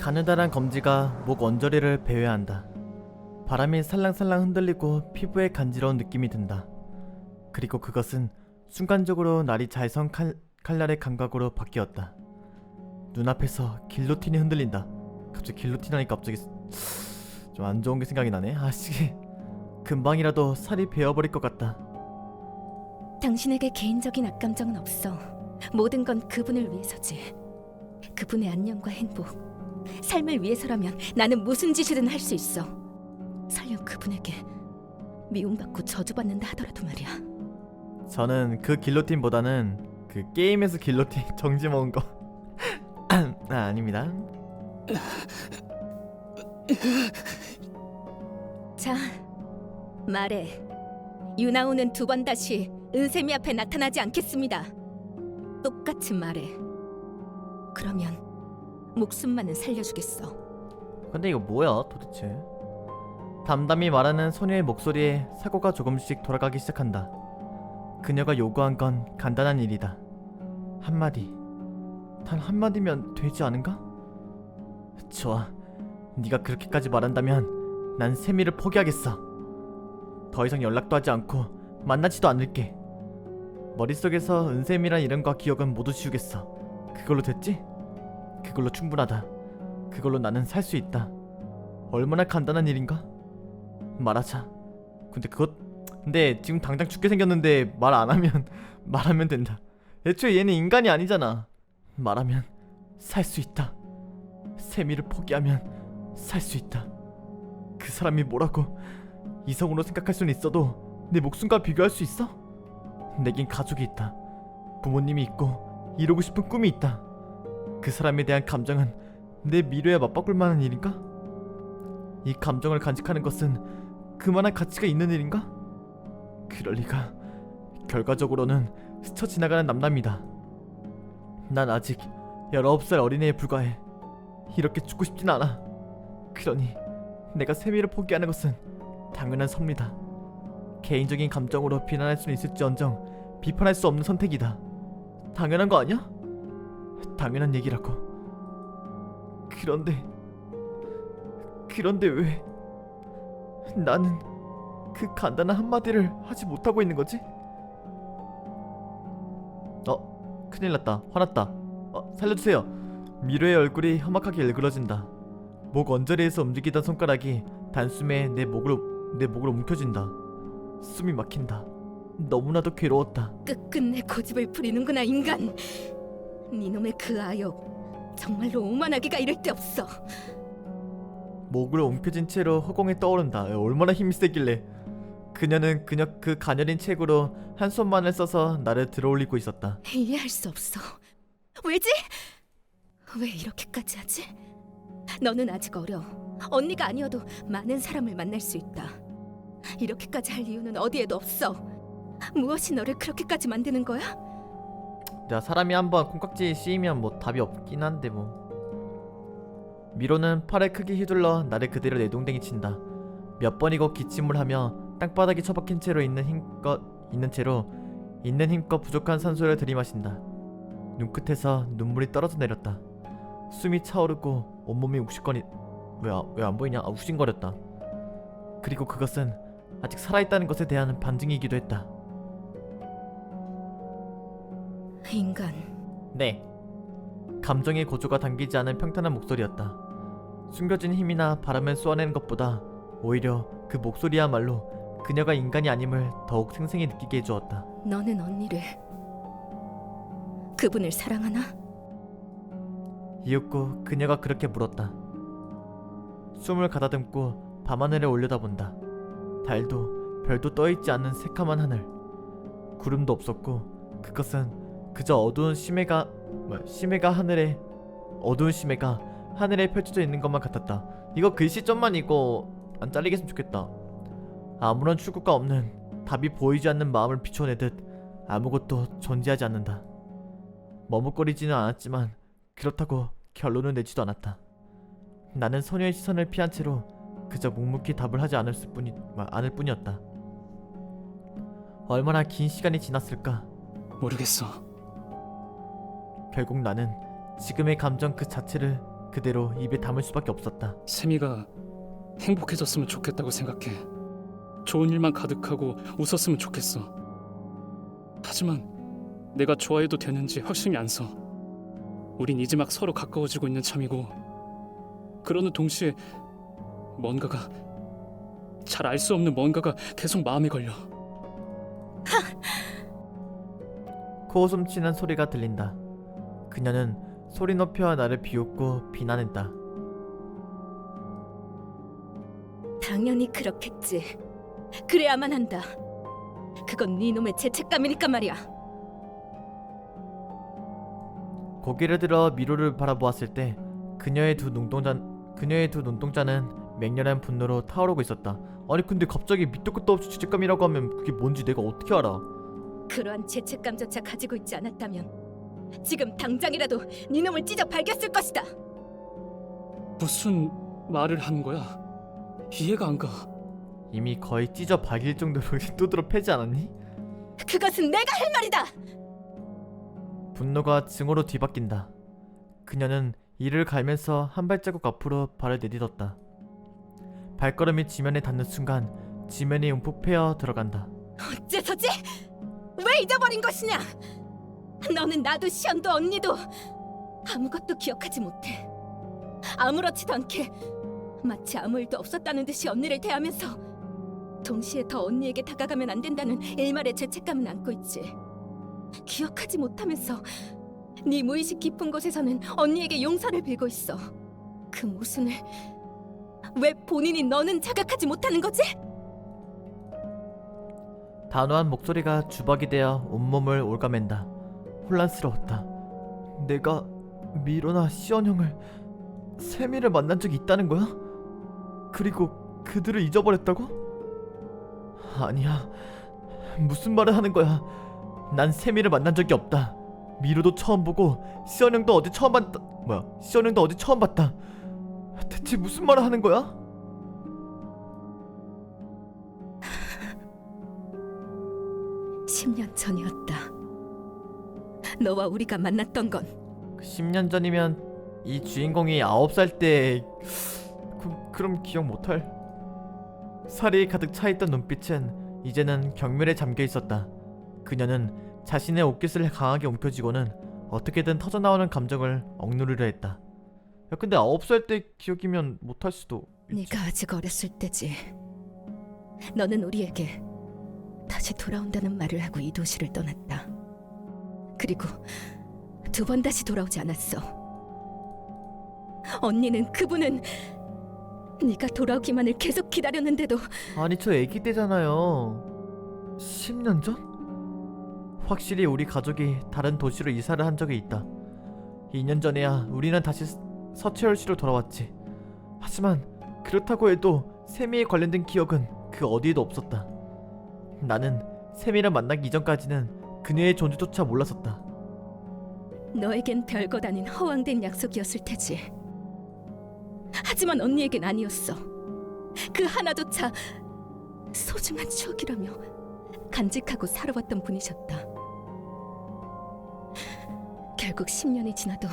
가느다란 검지가 목 언저리를 배회한다. 바람이 살랑살랑 흔들리고 피부에 간지러운 느낌이 든다. 그리고 그것은 순간적으로 날이 잘선 칼날의 감각으로 바뀌었다. 눈앞에서 길로틴이 흔들린다. 갑자기 길로틴 하니까 갑자기 좀 안 좋은 게 생각이 나네. 아씨, 금방이라도 살이 베어버릴 것 같다. 당신에게 개인적인 악감정은 없어. 모든 건 그분을 위해서지. 그분의 안녕과 행복, 삶을 위해서라면 나는 무슨 짓이든 할 수 있어. 설령 그분에게 미움받고 저주받는다 하더라도 말이야. 저는 그 길로틴보다는 그 게임에서 길로틴 정지 먹은 거 아닙니다. 자, 말해. 유나오는 두 번 다시 은세미 앞에 나타나지 않겠습니다. 똑같이 말해. 그러면 목숨만은 살려주겠어. 근데 이거 뭐야 도대체? 담담히 말하는 소녀의 목소리에 사고가 조금씩 돌아가기 시작한다. 그녀가 요구한 건 간단한 일이다. 한마디, 단 한마디면 되지 않은가? 좋아, 네가 그렇게까지 말한다면 난 세미를 포기하겠어. 더 이상 연락도 하지 않고 만나지도 않을게. 머릿속에서 은세미란 이름과 기억은 모두 지우겠어. 그걸로 됐지? 그걸로 충분하다. 그걸로 나는 살 수 있다. 얼마나 간단한 일인가? 말하자. 근데 지금 당장 죽게 생겼는데 말 안 하면 말하면 된다. 애초에 얘는 인간이 아니잖아. 말하면 살 수 있다. 세미를 포기하면 살 수 있다. 그 사람이 뭐라고 이성으로 생각할 수는 있어도 내 목숨과 비교할 수 있어? 내겐 가족이 있다. 부모님이 있고 이루고 싶은 꿈이 있다. 그 사람에 대한 감정은 내 미래에 맞바꿀 만한 일인가? 이 감정을 간직하는 것은 그만한 가치가 있는 일인가? 그럴 리가. 결과적으로는 스쳐 지나가는 남남이다. 난 아직 19살 어린애에 불과해. 이렇게 죽고 싶진 않아. 그러니 내가 세미를 포기하는 것은 당연한 섭리다. 개인적인 감정으로 비난할 수는 있을지언정 비판할 수 없는 선택이다. 당연한 거 아니야? 당연한 얘기라고. 그런데 왜 나는 그 간단한 한마디를 하지 못하고 있는 거지? 큰일 났다. 화났다. 살려주세요. 미로의 얼굴이 험악하게 일그러진다. 목 언저리에서 움직이던 손가락이 단숨에 내 목을 움켜쥔다. 숨이 막힌다. 너무나도 괴로웠다. 끝끝내 고집을 부리는구나, 인간. 네놈의 그 아역 정말로 오만하기가 이를 데 없어. 목을 움켜쥔 채로 허공에 떠오른다. 얼마나 힘이 세길래. 그녀는 그 가녀린 체구로 한 손만을 써서 나를 들어올리고 있었다. 이해할 수 없어. 왜지? 왜 이렇게까지 하지? 너는 아직 어려. 언니가 아니어도 많은 사람을 만날 수 있다. 이렇게까지 할 이유는 어디에도 없어. 무엇이 너를 그렇게까지 만드는 거야? 야, 사람이 한번 콩깍지 씌이면 뭐 답이 없긴 한데 뭐. 미로는 팔을 크게 휘둘러 나를 그대로 내동댕이 친다. 몇 번이고 기침을 하며 땅바닥에 처박힌 채로 있는 힘껏 부족한 산소를 들이마신다. 눈끝에서 눈물이 떨어져 내렸다. 숨이 차오르고 온몸이 욱신거리... 왜 안 보이냐? 욱신거렸다. 그리고 그것은 아직 살아있다는 것에 대한 반증이기도 했다. 인간. 네. 감정의 고조가 담기지 않은 평탄한 목소리였다. 숨겨진 힘이나 바람을 쏘아내는 것보다 오히려 그 목소리야말로 그녀가 인간이 아님을 더욱 생생히 느끼게 해주었다. 너는 언니를, 그분을 사랑하나? 이윽고 그녀가 그렇게 물었다. 숨을 가다듬고 밤하늘에 올려다본다. 달도 별도 떠있지 않은 새카만 하늘. 구름도 없었고 그것은 그저 어두운 심해가 하늘에 펼쳐져 있는 것만 같았다. 이거 글씨 좀만 이거 안 잘리게 했으면 좋겠다. 아무런 출구가 없는, 답이 보이지 않는 마음을 비춰내듯 아무것도 존재하지 않는다. 머뭇거리지는 않았지만 그렇다고 결론을 내지도 않았다. 나는 소녀의 시선을 피한 채로 그저 묵묵히 답을 하지 않을 뿐이었다. 얼마나 긴 시간이 지났을까? 모르겠어. 결국 나는 지금의 감정 그 자체를 그대로 입에 담을 수밖에 없었다. 세미가 행복해졌으면 좋겠다고 생각해. 좋은 일만 가득하고 웃었으면 좋겠어. 하지만 내가 좋아해도 되는지 확신이 안 서. 우린 이제 막 서로 가까워지고 있는 참이고, 그러는 동시에 뭔가가, 잘 알 수 없는 뭔가가 계속 마음에 걸려. 코웃음 치는 소리가 들린다. 그녀는 소리 높여 나를 비웃고 비난했다. 당연히 그렇겠지. 그래야만 한다. 그건 네 놈의 죄책감이니까 말이야. 고개를 들어 미로를 바라보았을 때 그녀의 두 눈동자는 맹렬한 분노로 타오르고 있었다. 아니 근데 갑자기 밑도 끝도 없이 죄책감이라고 하면 그게 뭔지 내가 어떻게 알아? 그러한 죄책감조차 가지고 있지 않았다면 지금 당장이라도 네 놈을 찢어 발겼을 것이다. 무슨 말을 하는 거야? 이해가 안 가. 이미 거의 찢어 박일 정도로 두드러 패지 않았니? 그것은 내가 할 말이다. 분노가 증오로 뒤바뀐다. 그녀는 이를 갈면서 한 발자국 앞으로 발을 내딛었다. 발걸음이 지면에 닿는 순간 지면이 움푹 패어 들어간다. 어째서지? 왜 잊어버린 것이냐? 너는 나도 시연도 언니도 아무것도 기억하지 못해. 아무렇지도 않게 마치 아무 일도 없었다는 듯이 언니를 대하면서 동시에 더 언니에게 다가가면 안 된다는 일말의 죄책감은 안고 있지. 기억하지 못하면서 네 무의식 깊은 곳에서는 언니에게 용서를 빌고 있어. 그 모순을 왜 본인이 너는 자각하지 못하는 거지? 단호한 목소리가 주박이 되어 온몸을 올가맨다. 혼란스러웠다. 내가 미로나 시언 형을, 세미를 만난 적이 있다는 거야? 그리고 그들을 잊어버렸다고? 아니야. 무슨 말을 하는 거야? 난 세미를 만난 적이 없다. 미로도 처음 보고 시언 형도 어제 처음 봤다. 시언 형도 어제 처음 봤다. 대체 무슨 말을 하는 거야? 10년 전이었다. 너와 우리가 만났던 건 10년 전이면 이 주인공이 9살 때 그럼 기억 못할. 살이 가득 차있던 눈빛은 이제는 경멸에 잠겨 있었다. 그녀는 자신의 옷깃을 강하게 움켜쥐고는 어떻게든 터져나오는 감정을 억누르려 했다. 야 근데 9살 때 기억이면 못할 수도 있지. 네가 아직 어렸을 때지. 너는 우리에게 다시 돌아온다는 말을 하고 이 도시를 떠났다. 그리고 2번 다시 돌아오지 않았어. 언니는 그분은 네가 돌아오기만을 계속 기다렸는데도 아니 저 애기 때잖아요. 10년 전? 확실히 우리 가족이 다른 도시로 이사를 한 적이 있다. 2년 전에야 우리는 다시 서채울시로 돌아왔지. 하지만 그렇다고 해도 세미에 관련된 기억은 그 어디에도 없었다. 나는 세미를 만나기 이전까지는 그녀의 존재조차 몰랐었다. 너에겐 별것 아닌 허황된 약속이었을 테지. 하지만 언니에겐 아니었어. 그 하나조차 소중한 추억이라며 간직하고 살아왔던 분이셨다. 결국 10년이 지나도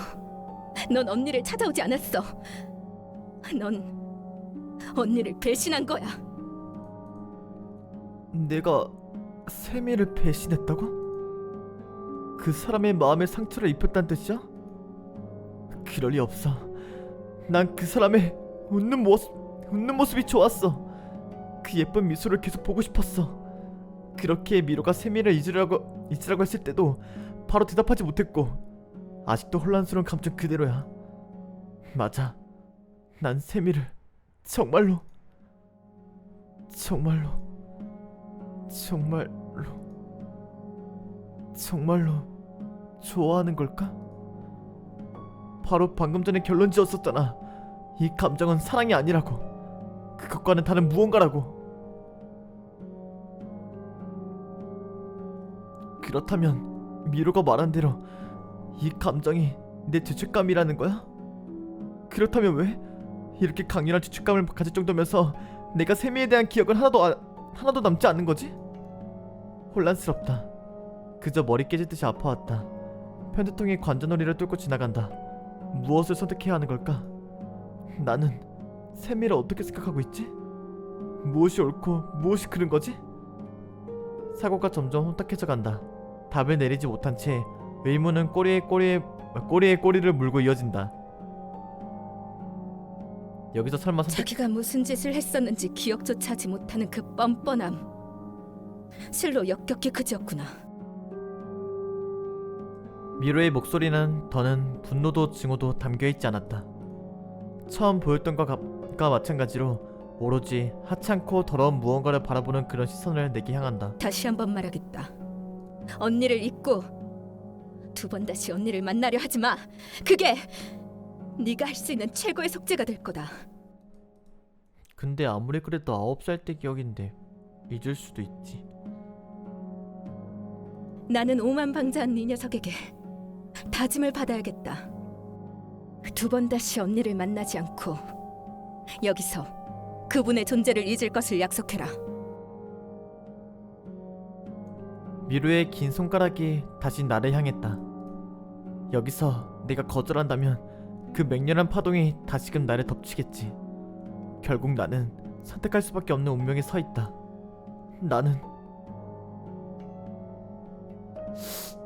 넌 언니를 찾아오지 않았어. 넌 언니를 배신한 거야. 내가 세미를 배신했다고? 그 사람의 마음에 상처를 입혔단 뜻이야? 그럴 리 없어. 난 그 사람의 웃는 모습이 좋았어. 그 예쁜 미소를 계속 보고 싶었어. 그렇게 미로가 세미를 잊으라고 했을 때도 바로 대답하지 못했고 아직도 혼란스러운 감정 그대로야. 맞아. 난 세미를 정말로 좋아하는 걸까? 바로 방금 전에 결론 지었었잖아. 이 감정은 사랑이 아니라고. 그것과는 다른 무언가라고. 그렇다면 미로가 말한 대로 이 감정이 내 죄책감이라는 거야? 그렇다면 왜 이렇게 강렬한 죄책감을 가질 정도면서 내가 세미에 대한 기억은 하나도 남지 않는 거지? 혼란스럽다. 그저 머리 깨질 듯이 아파왔다. 편두통이 관자놀이를 뚫고 지나간다. 무엇을 선택해야 하는 걸까? 나는 세미를 어떻게 생각하고 있지? 무엇이 옳고 무엇이 그른 거지? 사고가 점점 혼탁해져 간다. 답을 내리지 못한 채 의문은 꼬리에 꼬리를 물고 이어진다. 여기서 설마 자기가 무슨 짓을 했었는지 기억조차 하지 못하는 그 뻔뻔함. 실로 역겹게 그지었구나. 미로의 목소리는 더는 분노도 증오도 담겨있지 않았다. 처음 보였던 것과 마찬가지로 오로지 하찮고 더러운 무언가를 바라보는 그런 시선을 내게 향한다. 다시 한번 말하겠다. 언니를 잊고 두 번 다시 언니를 만나려 하지 마. 그게 네가 할 수 있는 최고의 속죄가 될 거다. 근데 아무리 그래도 9살 때 기억인데 잊을 수도 있지. 나는 오만방자한 네 녀석에게 다짐을 받아야겠다. 두 번 다시 언니를 만나지 않고 여기서 그분의 존재를 잊을 것을 약속해라. 미루의 긴 손가락이 다시 나를 향했다. 여기서 내가 거절한다면 그 맹렬한 파동이 다시금 나를 덮치겠지. 결국 나는 선택할 수밖에 없는 운명에 서 있다. 나는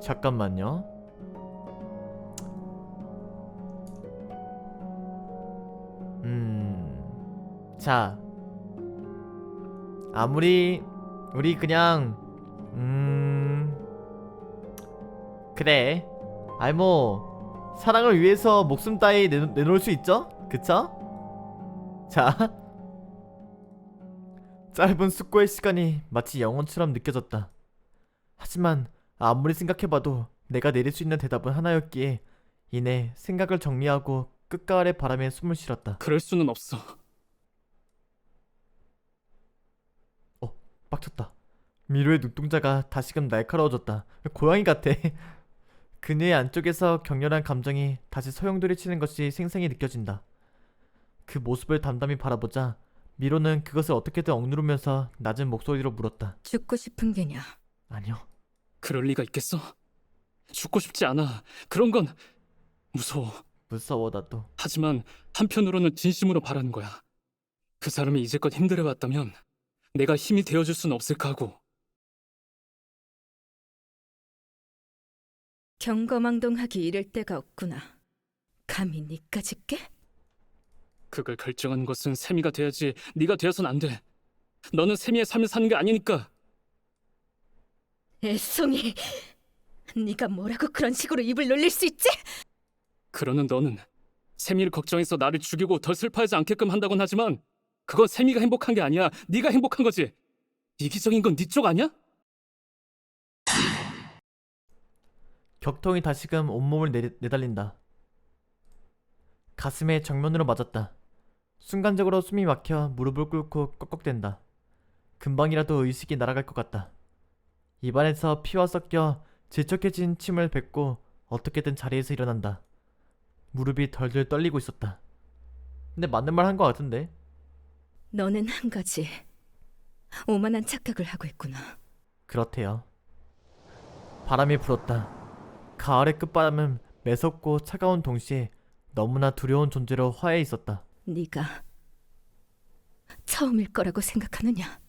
잠깐만요. 자, 아무리 우리 그냥 그래. 아이 뭐 사랑을 위해서 목숨 따위 내놓을 수 있죠? 그쵸? 자, 짧은 숙고의 시간이 마치 영원처럼 느껴졌다. 하지만 아무리 생각해봐도 내가 내릴 수 있는 대답은 하나였기에 이내 생각을 정리하고 끝가 아래 바람에 숨을 실었다. 그럴 수는 없어. 빡쳤다. 미로의 눈동자가 다시금 날카로워졌다. 고양이 같아. 그녀의 안쪽에서 격렬한 감정이 다시 소용돌이치는 것이 생생히 느껴진다. 그 모습을 담담히 바라보자 미로는 그것을 어떻게든 억누르면서 낮은 목소리로 물었다. 죽고 싶은 게냐? 아니요. 그럴 리가 있겠어? 죽고 싶지 않아. 그런 건 무서워. 무서워 나도. 하지만 한편으로는 진심으로 바라는 거야. 그 사람이 이제껏 힘들어왔다면 내가 힘이 되어줄 수는 없을까 하고. 경거망동하기 이를 데가 없구나. 감히 니까지 깨? 그걸 결정하는 것은 세미가 돼야지 네가 되어선 안 돼. 너는 세미의 삶을 사는 게 아니니까. 애송이, 네가 뭐라고 그런 식으로 입을 놀릴 수 있지? 그러는 너는 세미를 걱정해서 나를 죽이고 더 슬퍼하지 않게끔 한다곤 하지만 그건 세미가 행복한 게 아니야. 네가 행복한 거지. 이기적인 건 네 쪽 아니야? 격통이 다시금 온몸을 내달린다. 가슴에 정면으로 맞았다. 순간적으로 숨이 막혀 무릎을 꿇고 꺽꺽댄다. 금방이라도 의식이 날아갈 것 같다. 입안에서 피와 섞여 질척해진 침을 뱉고 어떻게든 자리에서 일어난다. 무릎이 덜덜 떨리고 있었다. 근데 맞는 말 한 것 같은데? 너는 한 가지 오만한 착각을 하고 있구나. 그렇대요. 바람이 불었다. 가을의 끝바람은 매섭고 차가운 동시에 너무나 두려운 존재로 화해 있었다. 네가 처음일 거라고 생각하느냐?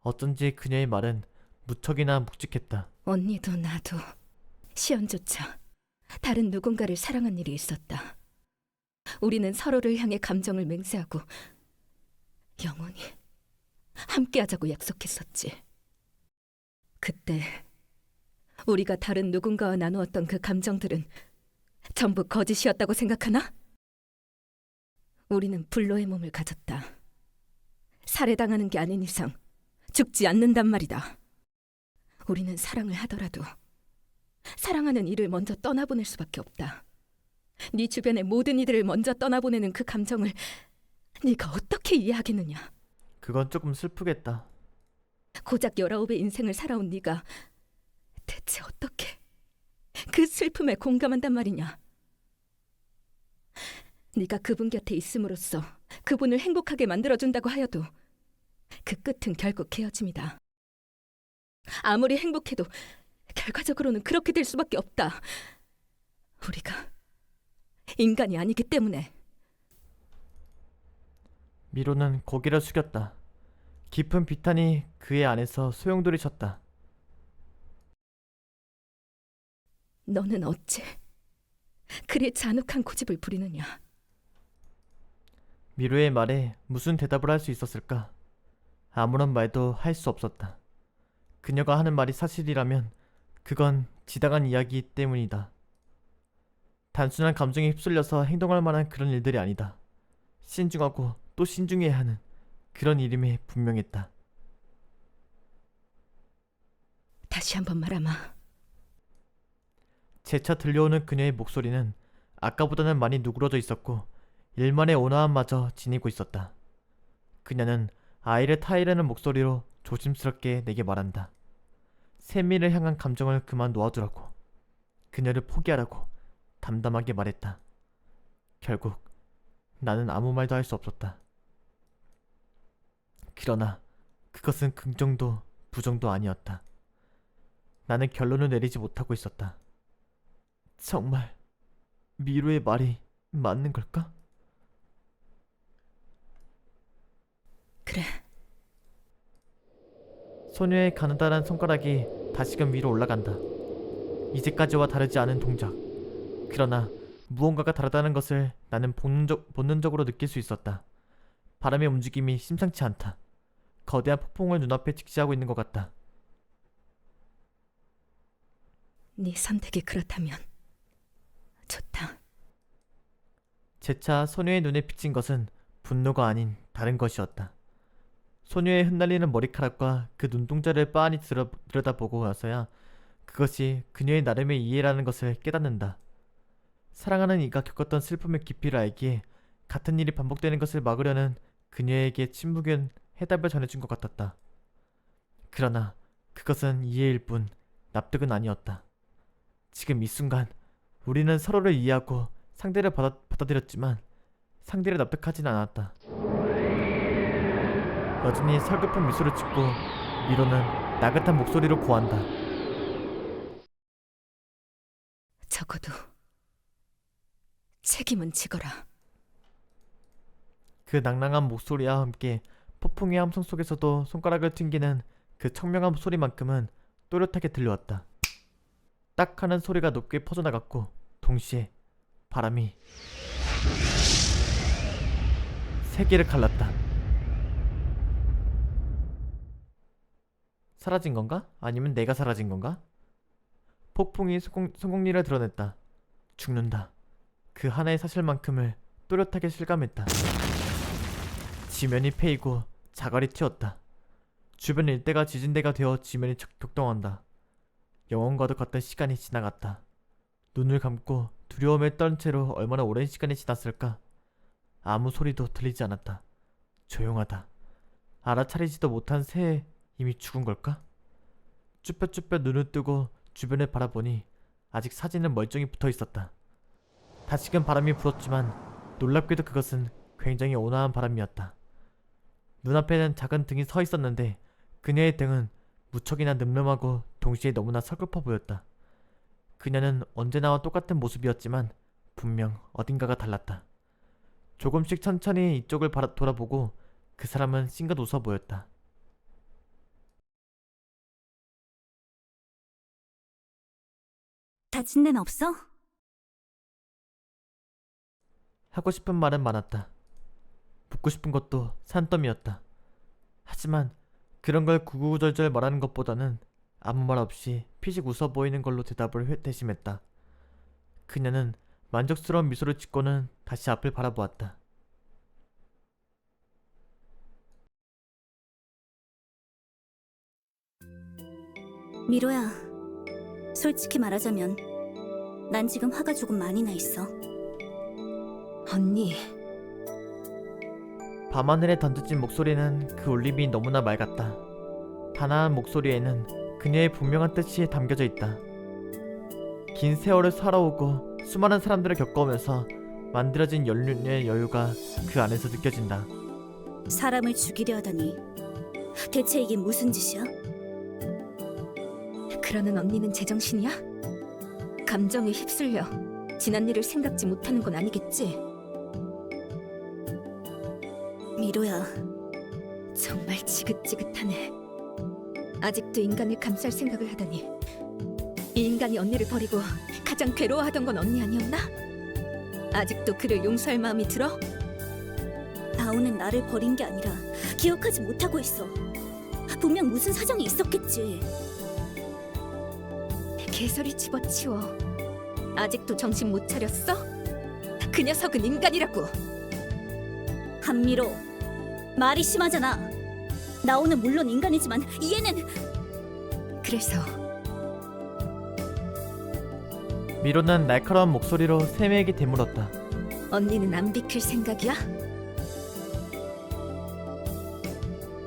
어쩐지 그녀의 말은 무척이나 묵직했다. 언니도 나도 시연조차 다른 누군가를 사랑한 일이 있었다. 우리는 서로를 향해 감정을 맹세하고 영원히 함께하자고 약속했었지. 그때 우리가 다른 누군가와 나누었던 그 감정들은 전부 거짓이었다고 생각하나? 우리는 불로의 몸을 가졌다. 살해당하는 게 아닌 이상 죽지 않는단 말이다. 우리는 사랑을 하더라도 사랑하는 이를 먼저 떠나보낼 수밖에 없다. 네 주변의 모든 이들을 먼저 떠나보내는 그 감정을 네가 어떻게 이해하겠느냐? 그건 조금 슬프겠다. 고작 19의 인생을 살아온 네가 대체 어떻게 그 슬픔에 공감한단 말이냐? 네가 그분 곁에 있음으로써 그분을 행복하게 만들어준다고 하여도 그 끝은 결국 헤어짐이다. 아무리 행복해도 결과적으로는 그렇게 될 수밖에 없다. 우리가 인간이 아니기 때문에. 미로는 고개를 숙였다. 깊은 비탄이 그의 안에서 소용돌이 쳤다. 너는 어째 그리 잔혹한 고집을 부리느냐? 미로의 말에 무슨 대답을 할 수 있었을까? 아무런 말도 할 수 없었다. 그녀가 하는 말이 사실이라면 그건 지당한 이야기 때문이다. 단순한 감정에 휩쓸려서 행동할 만한 그런 일들이 아니다. 신중하고 또 신중해야 하는 그런 일임에 분명했다. 다시 한번 말하마. 재차 들려오는 그녀의 목소리는 아까보다는 많이 누그러져 있었고 일만의 온화함마저 지니고 있었다. 그녀는 아이를 타이르는 목소리로 조심스럽게 내게 말한다. 세미를 향한 감정을 그만 놓아두라고, 그녀를 포기하라고 담담하게 말했다. 결국 나는 아무 말도 할 수 없었다. 그러나 그것은 긍정도 부정도 아니었다. 나는 결론을 내리지 못하고 있었다. 정말 미로의 말이 맞는 걸까? 그래, 소녀의 가느다란 손가락이 다시금 위로 올라간다. 이제까지와 다르지 않은 동작. 그러나 무언가가 다르다는 것을 나는 본능적으로 느낄 수 있었다. 바람의 움직임이 심상치 않다. 거대한 폭풍을 눈앞에 직시하고 있는 것 같다. 네 선택이 그렇다면 좋다. 재차 소녀의 눈에 비친 것은 분노가 아닌 다른 것이었다. 소녀의 흩날리는 머리카락과 그 눈동자를 빤히 들여다보고 나서야 그것이 그녀의 나름의 이해라는 것을 깨닫는다. 사랑하는 이가 겪었던 슬픔의 깊이를 알기에 같은 일이 반복되는 것을 막으려는 그녀에게 침묵은 해답을 전해준 것 같았다. 그러나 그것은 이해일 뿐 납득은 아니었다. 지금 이 순간 우리는 서로를 이해하고 상대를 받아들였지만 상대를 납득하진 않았다. 여전히 설급한 미소를 짓고 미로는 나긋한 목소리로 고한다. 적어도 책임은 지거라. 그 낭랑한 목소리와 함께 폭풍의 함성 속에서도 손가락을 튕기는 그 청명한 소리만큼은 또렷하게 들려왔다. 딱 하는 소리가 높게 퍼져나갔고 동시에 바람이 세계를 갈랐다. 사라진 건가? 아니면 내가 사라진 건가? 폭풍이 성공리를 드러냈다. 죽는다. 그 하나의 사실만큼을 또렷하게 실감했다. 지면이 패이고 자갈이 튀었다. 주변 일대가 지진대가 되어 지면이 격동한다. 영혼과도 같던 시간이 지나갔다. 눈을 감고 두려움에 떨 채로 얼마나 오랜 시간이 지났을까? 아무 소리도 들리지 않았다. 조용하다. 알아차리지도 못한 새에 이미 죽은 걸까? 쭈뼛쭈뼛 눈을 뜨고 주변을 바라보니 아직 사진은 멀쩡히 붙어 있었다. 다시금 바람이 불었지만 놀랍게도 그것은 굉장히 온화한 바람이었다. 눈앞에는 작은 등이 서 있었는데 그녀의 등은 무척이나 늠름하고 동시에 너무나 서글퍼 보였다. 그녀는 언제나와 똑같은 모습이었지만 분명 어딘가가 달랐다. 조금씩 천천히 이쪽을 돌아보고 그 사람은 싱긋 웃어 보였다. 다친 데는 없어? 하고 싶은 말은 많았다. 묻고 싶은 것도 산더미였다. 하지만 그런 걸 구구절절 말하는 것보다는 아무 말 없이 피식 웃어 보이는 걸로 대답을 대심했다. 그녀는 만족스러운 미소를 짓고는 다시 앞을 바라보았다. 미로야, 솔직히 말하자면 난 지금 화가 조금 많이 나 있어. 언니, 밤하늘에 던져진 목소리는 그 울림이 너무나 맑았다. 단아한 목소리에는 그녀의 분명한 뜻이 담겨져 있다. 긴 세월을 살아오고 수많은 사람들을 겪어오면서 만들어진 연륜의 여유가 그 안에서 느껴진다. 사람을 죽이려 하다니 대체 이게 무슨 짓이야? 그러는 언니는 제정신이야? 감정에 휩쓸려 지난 일을 생각지 못하는 건 아니겠지? 미로야, 정말 지긋지긋하네. 아직도 인간을 감쌀 생각을 하다니. 이 인간이 언니를 버리고 가장 괴로워하던 건 언니 아니었나? 아직도 그를 용서할 마음이 들어? 나오는 나를 버린 게 아니라 기억하지 못하고 있어. 분명 무슨 사정이 있었겠지. 개소리 집어치워. 아직도 정신 못 차렸어? 그 녀석은 인간이라고. 한미로, 말이 심하잖아. 나오는 물론 인간이지만 이해는. 그래서 미로는 날카로운 목소리로 세미에게 되물었다. 언니는 안 비킬 생각이야?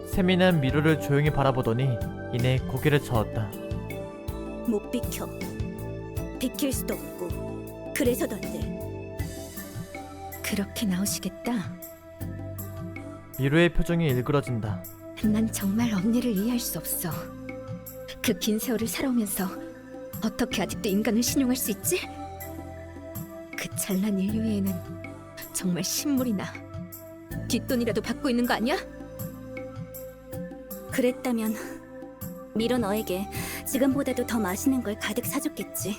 세미는 미로를 조용히 바라보더니 이내 고개를 저었다. 못 비켜. 비킬 수도 없고. 그래서도 안 돼. 그렇게 나오시겠다. 미로의 표정이 일그러진다. 난 정말 언니를 이해할 수 없어. 그 긴 세월을 살아오면서 어떻게 아직도 인간을 신용할 수 있지? 그 잘난 인류애에는 정말 신물이나 뒷돈이라도 받고 있는 거 아니야? 그랬다면 미로 너에게 지금보다도 더 맛있는 걸 가득 사줬겠지.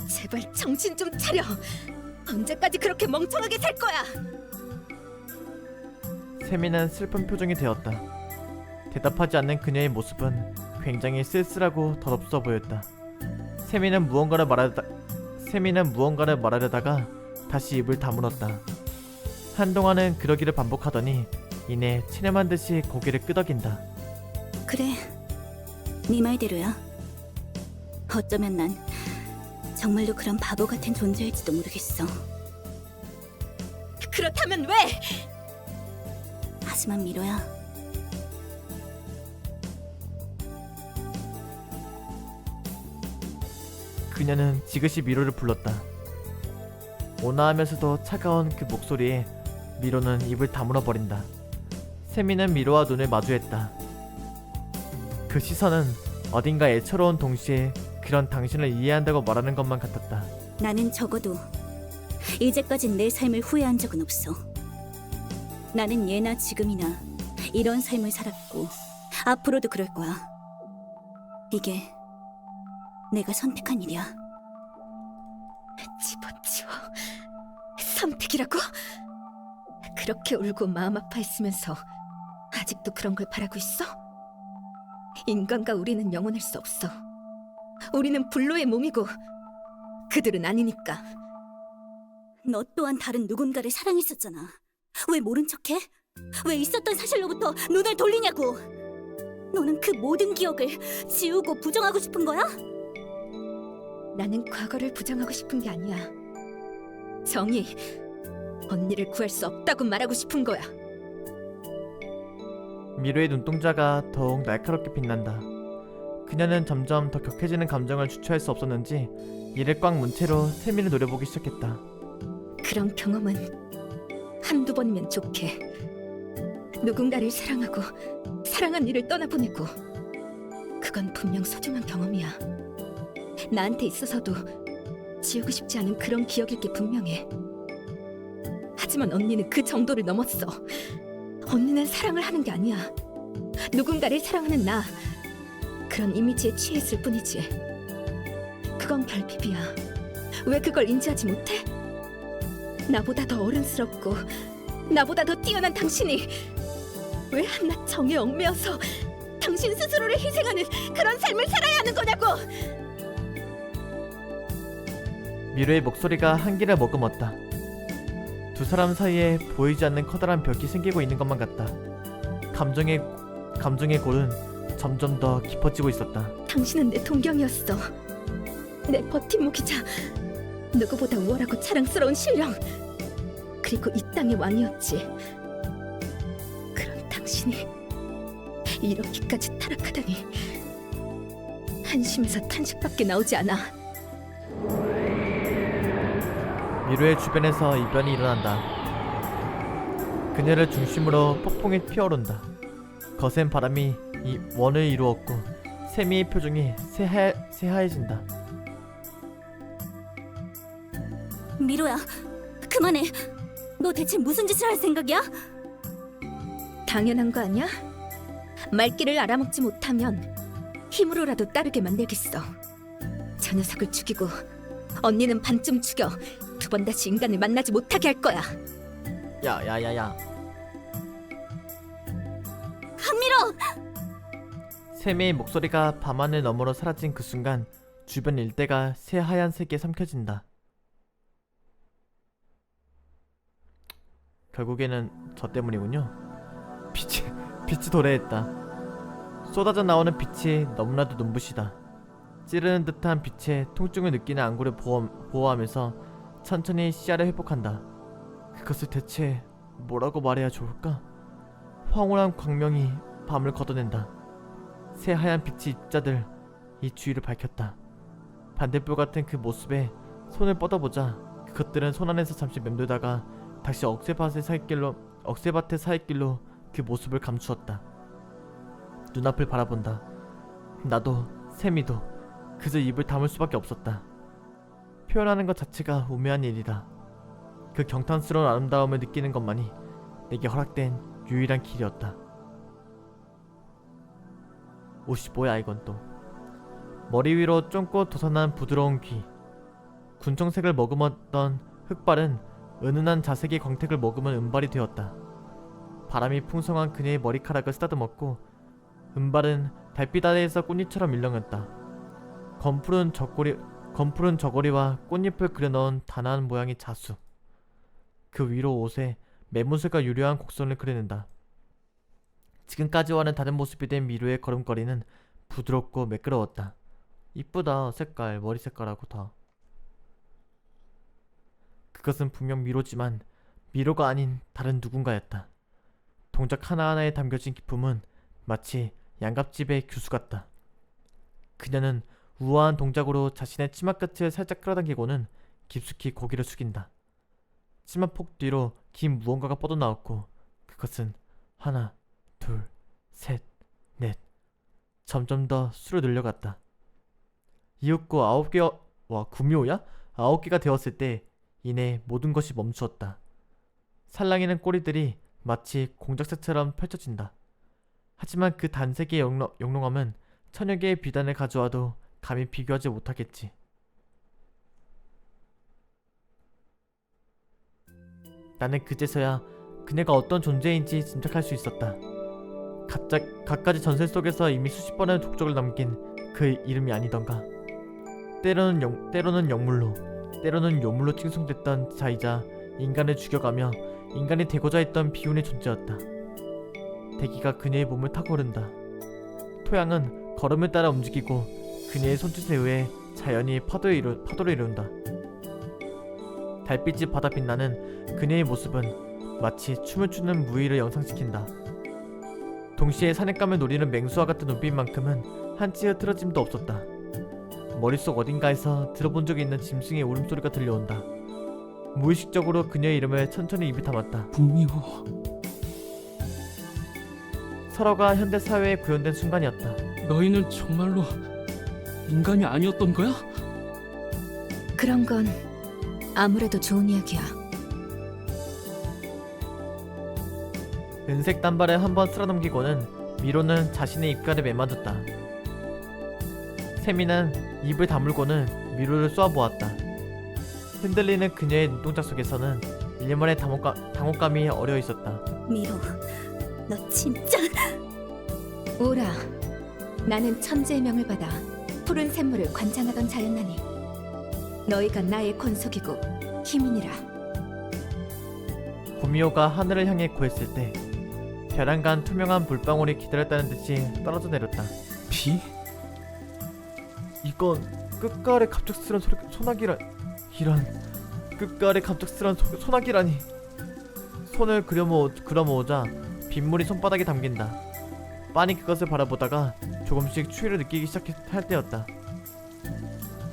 제발 정신 좀 차려. 언제까지 그렇게 멍청하게 살 거야? 세미는 슬픈 표정이 되었다. 대답하지 않는 그녀의 모습은 굉장히 쓸쓸하고 덧없어 보였다. 세미는 무언가를 말하려다가 다시 입을 다물었다. 한동안은 그러기를 반복하더니 이내 체념한 듯이 고개를 끄덕인다. 그래, 네 말대로야. 어쩌면 난 정말로 그런 바보 같은 존재일지도 모르겠어. 그렇다면 왜? 하지만 미로야, 그녀는 지그시 미로를 불렀다. 온화하면서도 차가운 그 목소리에 미로는 입을 다물어 버린다. 세미는 미로와 눈을 마주했다. 그 시선은 어딘가 애처로운 동시에 그런 당신을 이해한다고 말하는 것만 같았다. 나는 적어도 이제까진 내 삶을 후회한 적은 없어. 나는 예나 지금이나 이런 삶을 살았고 앞으로도 그럴 거야. 이게 내가 선택한 일이야. 집어치워. 선택이라고? 그렇게 울고 마음 아파했으면서 아직도 그런 걸 바라고 있어? 인간과 우리는 영원할 수 없어. 우리는 불로의 몸이고 그들은 아니니까. 너 또한 다른 누군가를 사랑했었잖아. 왜 모른 척해? 왜 있었던 사실로부터 눈을 돌리냐고. 너는 그 모든 기억을 지우고 부정하고 싶은 거야? 나는 과거를 부정하고 싶은 게 아니야. 정이 언니를 구할 수 없다고 말하고 싶은 거야. 미로의 눈동자가 더욱 날카롭게 빛난다. 그녀는 점점 더 격해지는 감정을 주체할 수 없었는지 이를 꽉 문 채로 세미를 노려보기 시작했다. 그런 경험은 한두 번이면 좋게. 누군가를 사랑하고 사랑한 이를 떠나보내고 그건 분명 소중한 경험이야. 나한테 있어서도 지우고 싶지 않은 그런 기억일 게 분명해. 하지만 언니는 그 정도를 넘었어. 언니는 사랑을 하는 게 아니야. 누군가를 사랑하는 나, 그런 이미지에 취했을 뿐이지. 그건 결핍이야. 왜 그걸 인지하지 못해? 나보다 더 어른스럽고 나보다 더 뛰어난 당신이 왜 한낱 정에 얽매여서 당신 스스로를 희생하는 그런 삶을 살아야 하는 거냐고! 미로의 목소리가 한기를 머금었다. 두 사람 사이에 보이지 않는 커다란 벽이 생기고 있는 것만 같다. 감정의 골은 점점 더 깊어지고 있었다. 당신은 내 동경이었어. 내 버팀목이자 누구보다 우월하고 자랑스러운 신령. 그리고 이 땅의 왕이었지. 그런 당신이 이렇게까지 타락하다니. 한심해서 탄식밖에 나오지 않아. 미로의 주변에서 이변이 일어난다. 그녀를 중심으로 폭풍이 피어오른다. 거센 바람이 이 원을 이루었고 세미의 표정이 새하얘진다. 미로야, 그만해. 너 대체 무슨 짓을 할 생각이야? 당연한 거 아니야? 말귀를 알아먹지 못하면 힘으로라도 따르게 만들겠어. 저 녀석을 죽이고 언니는 반쯤 죽여 두 번 다시 인간을 만나지 못하게 할 거야. 야야야야. 한미로! 세미의 목소리가 밤하늘 너머로 사라진 그 순간 주변 일대가 새하얀 색에 삼켜진다. 결국에는 저 때문이군요. 빛이 도래했다. 쏟아져 나오는 빛이 너무나도 눈부시다. 찌르는 듯한 빛에 통증을 느끼는 안구를 보호하면서 천천히 시야를 회복한다. 그것을 대체 뭐라고 말해야 좋을까? 황홀한 광명이 밤을 걷어낸다. 새하얀 빛이 입자들 이 주위를 밝혔다. 반딧불 같은 그 모습에 손을 뻗어보자 그것들은 손 안에서 잠시 맴돌다가 다시 억새밭의 사이길로 그 모습을 감추었다. 눈앞을 바라본다. 나도 세미도 그저 입을 다물 수밖에 없었다. 표현하는 것 자체가 우매한 일이다. 그 경탄스러운 아름다움을 느끼는 것만이 내게 허락된 유일한 길이었다. 옷이 뭐야 이건 또. 머리 위로 쫑긋 솟아난 부드러운 귀, 군청색을 머금었던 흑발은 은은한 자색의 광택을 머금은 은발이 되었다. 바람이 풍성한 그녀의 머리카락을 쓰다듬었고 은발은 달빛 아래에서 꽃잎처럼 일렁였다. 검푸른 저고리와 꽃잎을 그려넣은 단아한 모양의 자수, 그 위로 옷에 매무새가 유려한 곡선을 그려낸다. 지금까지와는 다른 모습이 된 미로의 걸음걸이는 부드럽고 매끄러웠다. 이쁘다. 색깔, 머리 색깔하고 다. 그것은 분명 미로지만 미로가 아닌 다른 누군가였다. 동작 하나하나에 담겨진 기품은 마치 양갑집의 규수 같다. 그녀는 우아한 동작으로 자신의 치마끝을 살짝 끌어당기고는 깊숙이 고개를 숙인다. 치마폭 뒤로 긴 무언가가 뻗어나왔고 그것은 하나, 둘, 셋, 넷. 점점 더 수로 늘려갔다. 이윽고 9개, 구미호야? 9개가 되었을 때 이내 모든 것이 멈추었다. 살랑이는 꼬리들이 마치 공작새처럼 펼쳐진다. 하지만 그 단색의 영롱함은 천여 개의 비단을 가져와도 감히 비교하지 못하겠지. 나는 그제서야 그녀가 어떤 존재인지 짐작할 수 있었다. 갖가지 전설 속에서 이미 수십 번의 족적을 남긴 그 이름이 아니던가. 때로는 영물로, 때로는 요물로 칭송됐던 자이자 인간을 죽여가며 인간이 되고자 했던 비운의 존재였다. 대기가 그녀의 몸을 타고 오른다. 토양은 걸음을 따라 움직이고 그녀의 손짓에 의해 자연히 파도를 이룬다. 달빛이 바다 빛나는 그녀의 모습은 마치 춤을 추는 무의를 연상시킨다. 동시에 사냥감을 노리는 맹수와 같은 눈빛만큼은 한치의 흐트러짐도 없었다. 머릿속 어딘가에서 들어본 적이 있는 짐승의 울음소리가 들려온다. 무의식적으로 그녀의 이름을 천천히 입에 담았다. 구미호. 서로가 현대 사회에 구현된 순간이었다. 너희는 정말로 인간이 아니었던 거야? 그런 건 아무래도 좋은 이야기야. 은색 단발을 한번 쓸어넘기고는 미로는 자신의 입가를 매만졌다. 세미는 입을 다물고는 미로를 쏘아보았다. 흔들리는 그녀의 눈동자 속에서는 일말의 당혹감이 어려있었다. 미로, 너 진짜... 오라, 나는 천재의 명을 받아 푸른 샘물을 관장하던 자였나니 너희가 나의 권속이고 힘이니라. 구미호가 하늘을 향해 고했을 때 벼랑간 투명한 물방울이 기다렸다는 듯이 떨어져 내렸다. 비? 이건 끝가을의 갑작스런 끝가을의 갑작스런 소나기라니. 손을 그려모으자 빗물이 손바닥에 담긴다. 빤히 그것을 바라보다가 조금씩 추위를 느끼기 시작할 때였다.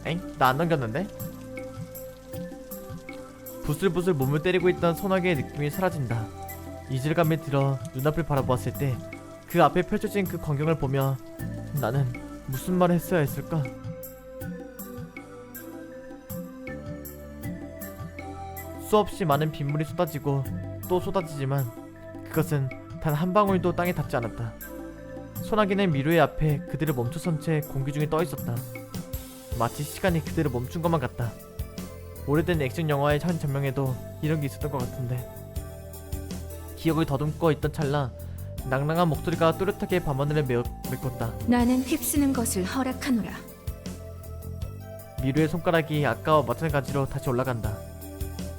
엥? 나 안 넘겼는데? 부슬부슬 몸을 때리고 있던 소나기의 느낌이 사라진다. 이질감이 들어 눈앞을 바라보았을 때 그 앞에 펼쳐진 그 광경을 보며 나는 무슨 말을 했어야 했을까? 수없이 많은 빗물이 쏟아지고 또 쏟아지지만 그것은 단 한 방울도 땅에 닿지 않았다. 소나기는 미루의 앞에 그대로 멈춰선 채 공기 중에 떠 있었다. 마치 시간이 그대로 멈춘 것만 같다. 오래된 액션 영화의 한 장면에도 이런 게 있었던 것 같은데. 기억을 더듬고 있던 찰나 낭랑한 목소리가 또렷하게 밤하늘을 메꿨다. 나는 휩쓰는 것을 허락하노라. 미루의 손가락이 아까와 마찬가지로 다시 올라간다.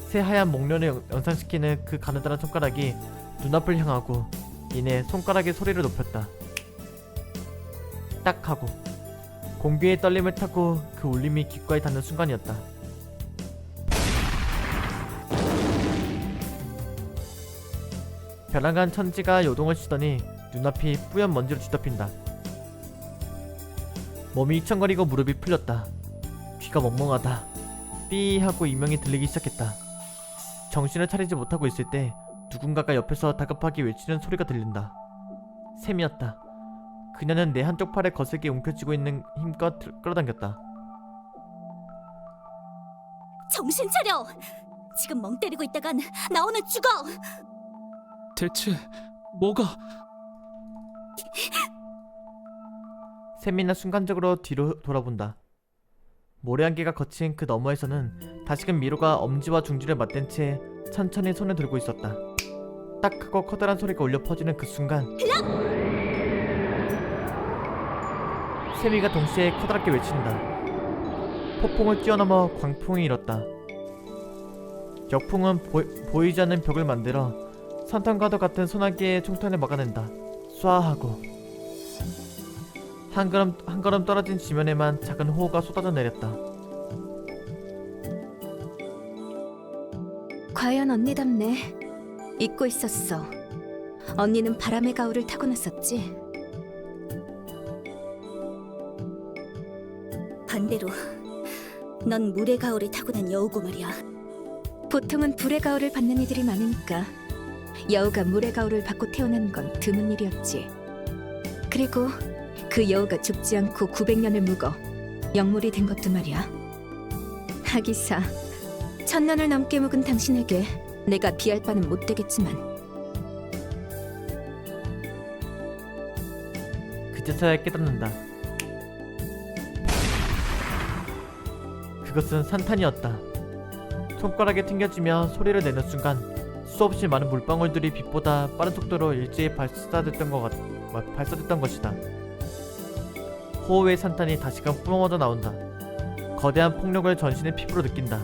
새하얀 목련을 연상시키는 그 가느다란 손가락이 눈앞을 향하고 이내 손가락의 소리를 높였다. 딱 하고 공기의 떨림을 타고 그 울림이 귓가에 닿는 순간이었다. 벼랑간 천지가 요동을 치더니 눈앞이 뿌연 먼지로 뒤덮인다. 몸이 이청거리고 무릎이 풀렸다. 귀가 멍멍하다. 삐 하고 이명이 들리기 시작했다. 정신을 차리지 못하고 있을 때 누군가가 옆에서 다급하게 외치는 소리가 들린다. 샘이었다. 그녀는 내 한쪽 팔에 거세게 움켜쥐고 있는 힘껏 끌어당겼다. 정신 차려! 지금 멍 때리고 있다간 나 오늘 죽어! 대체 뭐가? 샘이는 순간적으로 뒤로 돌아본다. 모래안개가 거친 그 너머에서는 다시금 미로가 엄지와 중지를 맞댄 채 천천히 손을 들고 있었다. 딱 하고 커다란 소리가 울려 퍼지는 그 순간 샘이가 동시에 커다랗게 외친다. 폭풍을 뛰어넘어 광풍이 일었다. 역풍은 보이지 않는 벽을 만들어 산탄과도 같은 소나기의 총탄을 막아낸다. 쏴하고 한 걸음 떨어진 지면에만 작은 호우가 쏟아져 내렸다. 과연 언니답네. 잊고 있었어. 언니는 바람의 가호를 타고났었지. 반대로 넌 물의 가호를 타고난 여우고 말이야. 보통은 불의 가호를 받는 이들이 많으니까 여우가 물의 가호를 받고 태어난 건 드문 일이었지. 그리고 그 여우가 죽지 않고 900년을 묵어 영물이 된 것도 말이야. 하기사 1000년을 넘게 묵은 당신에게 내가 비할 바는 못 되겠지만 그제서야 깨닫는다. 그것은 산탄이었다. 손가락에 튕겨지며 소리를 내는 순간 수없이 많은 물방울들이 빛보다 빠른 속도로 일제히 발사됐던 것이다. 호우의 산탄이 다시금 뿜어져 나온다. 거대한 폭력을 전신의 피부로 느낀다.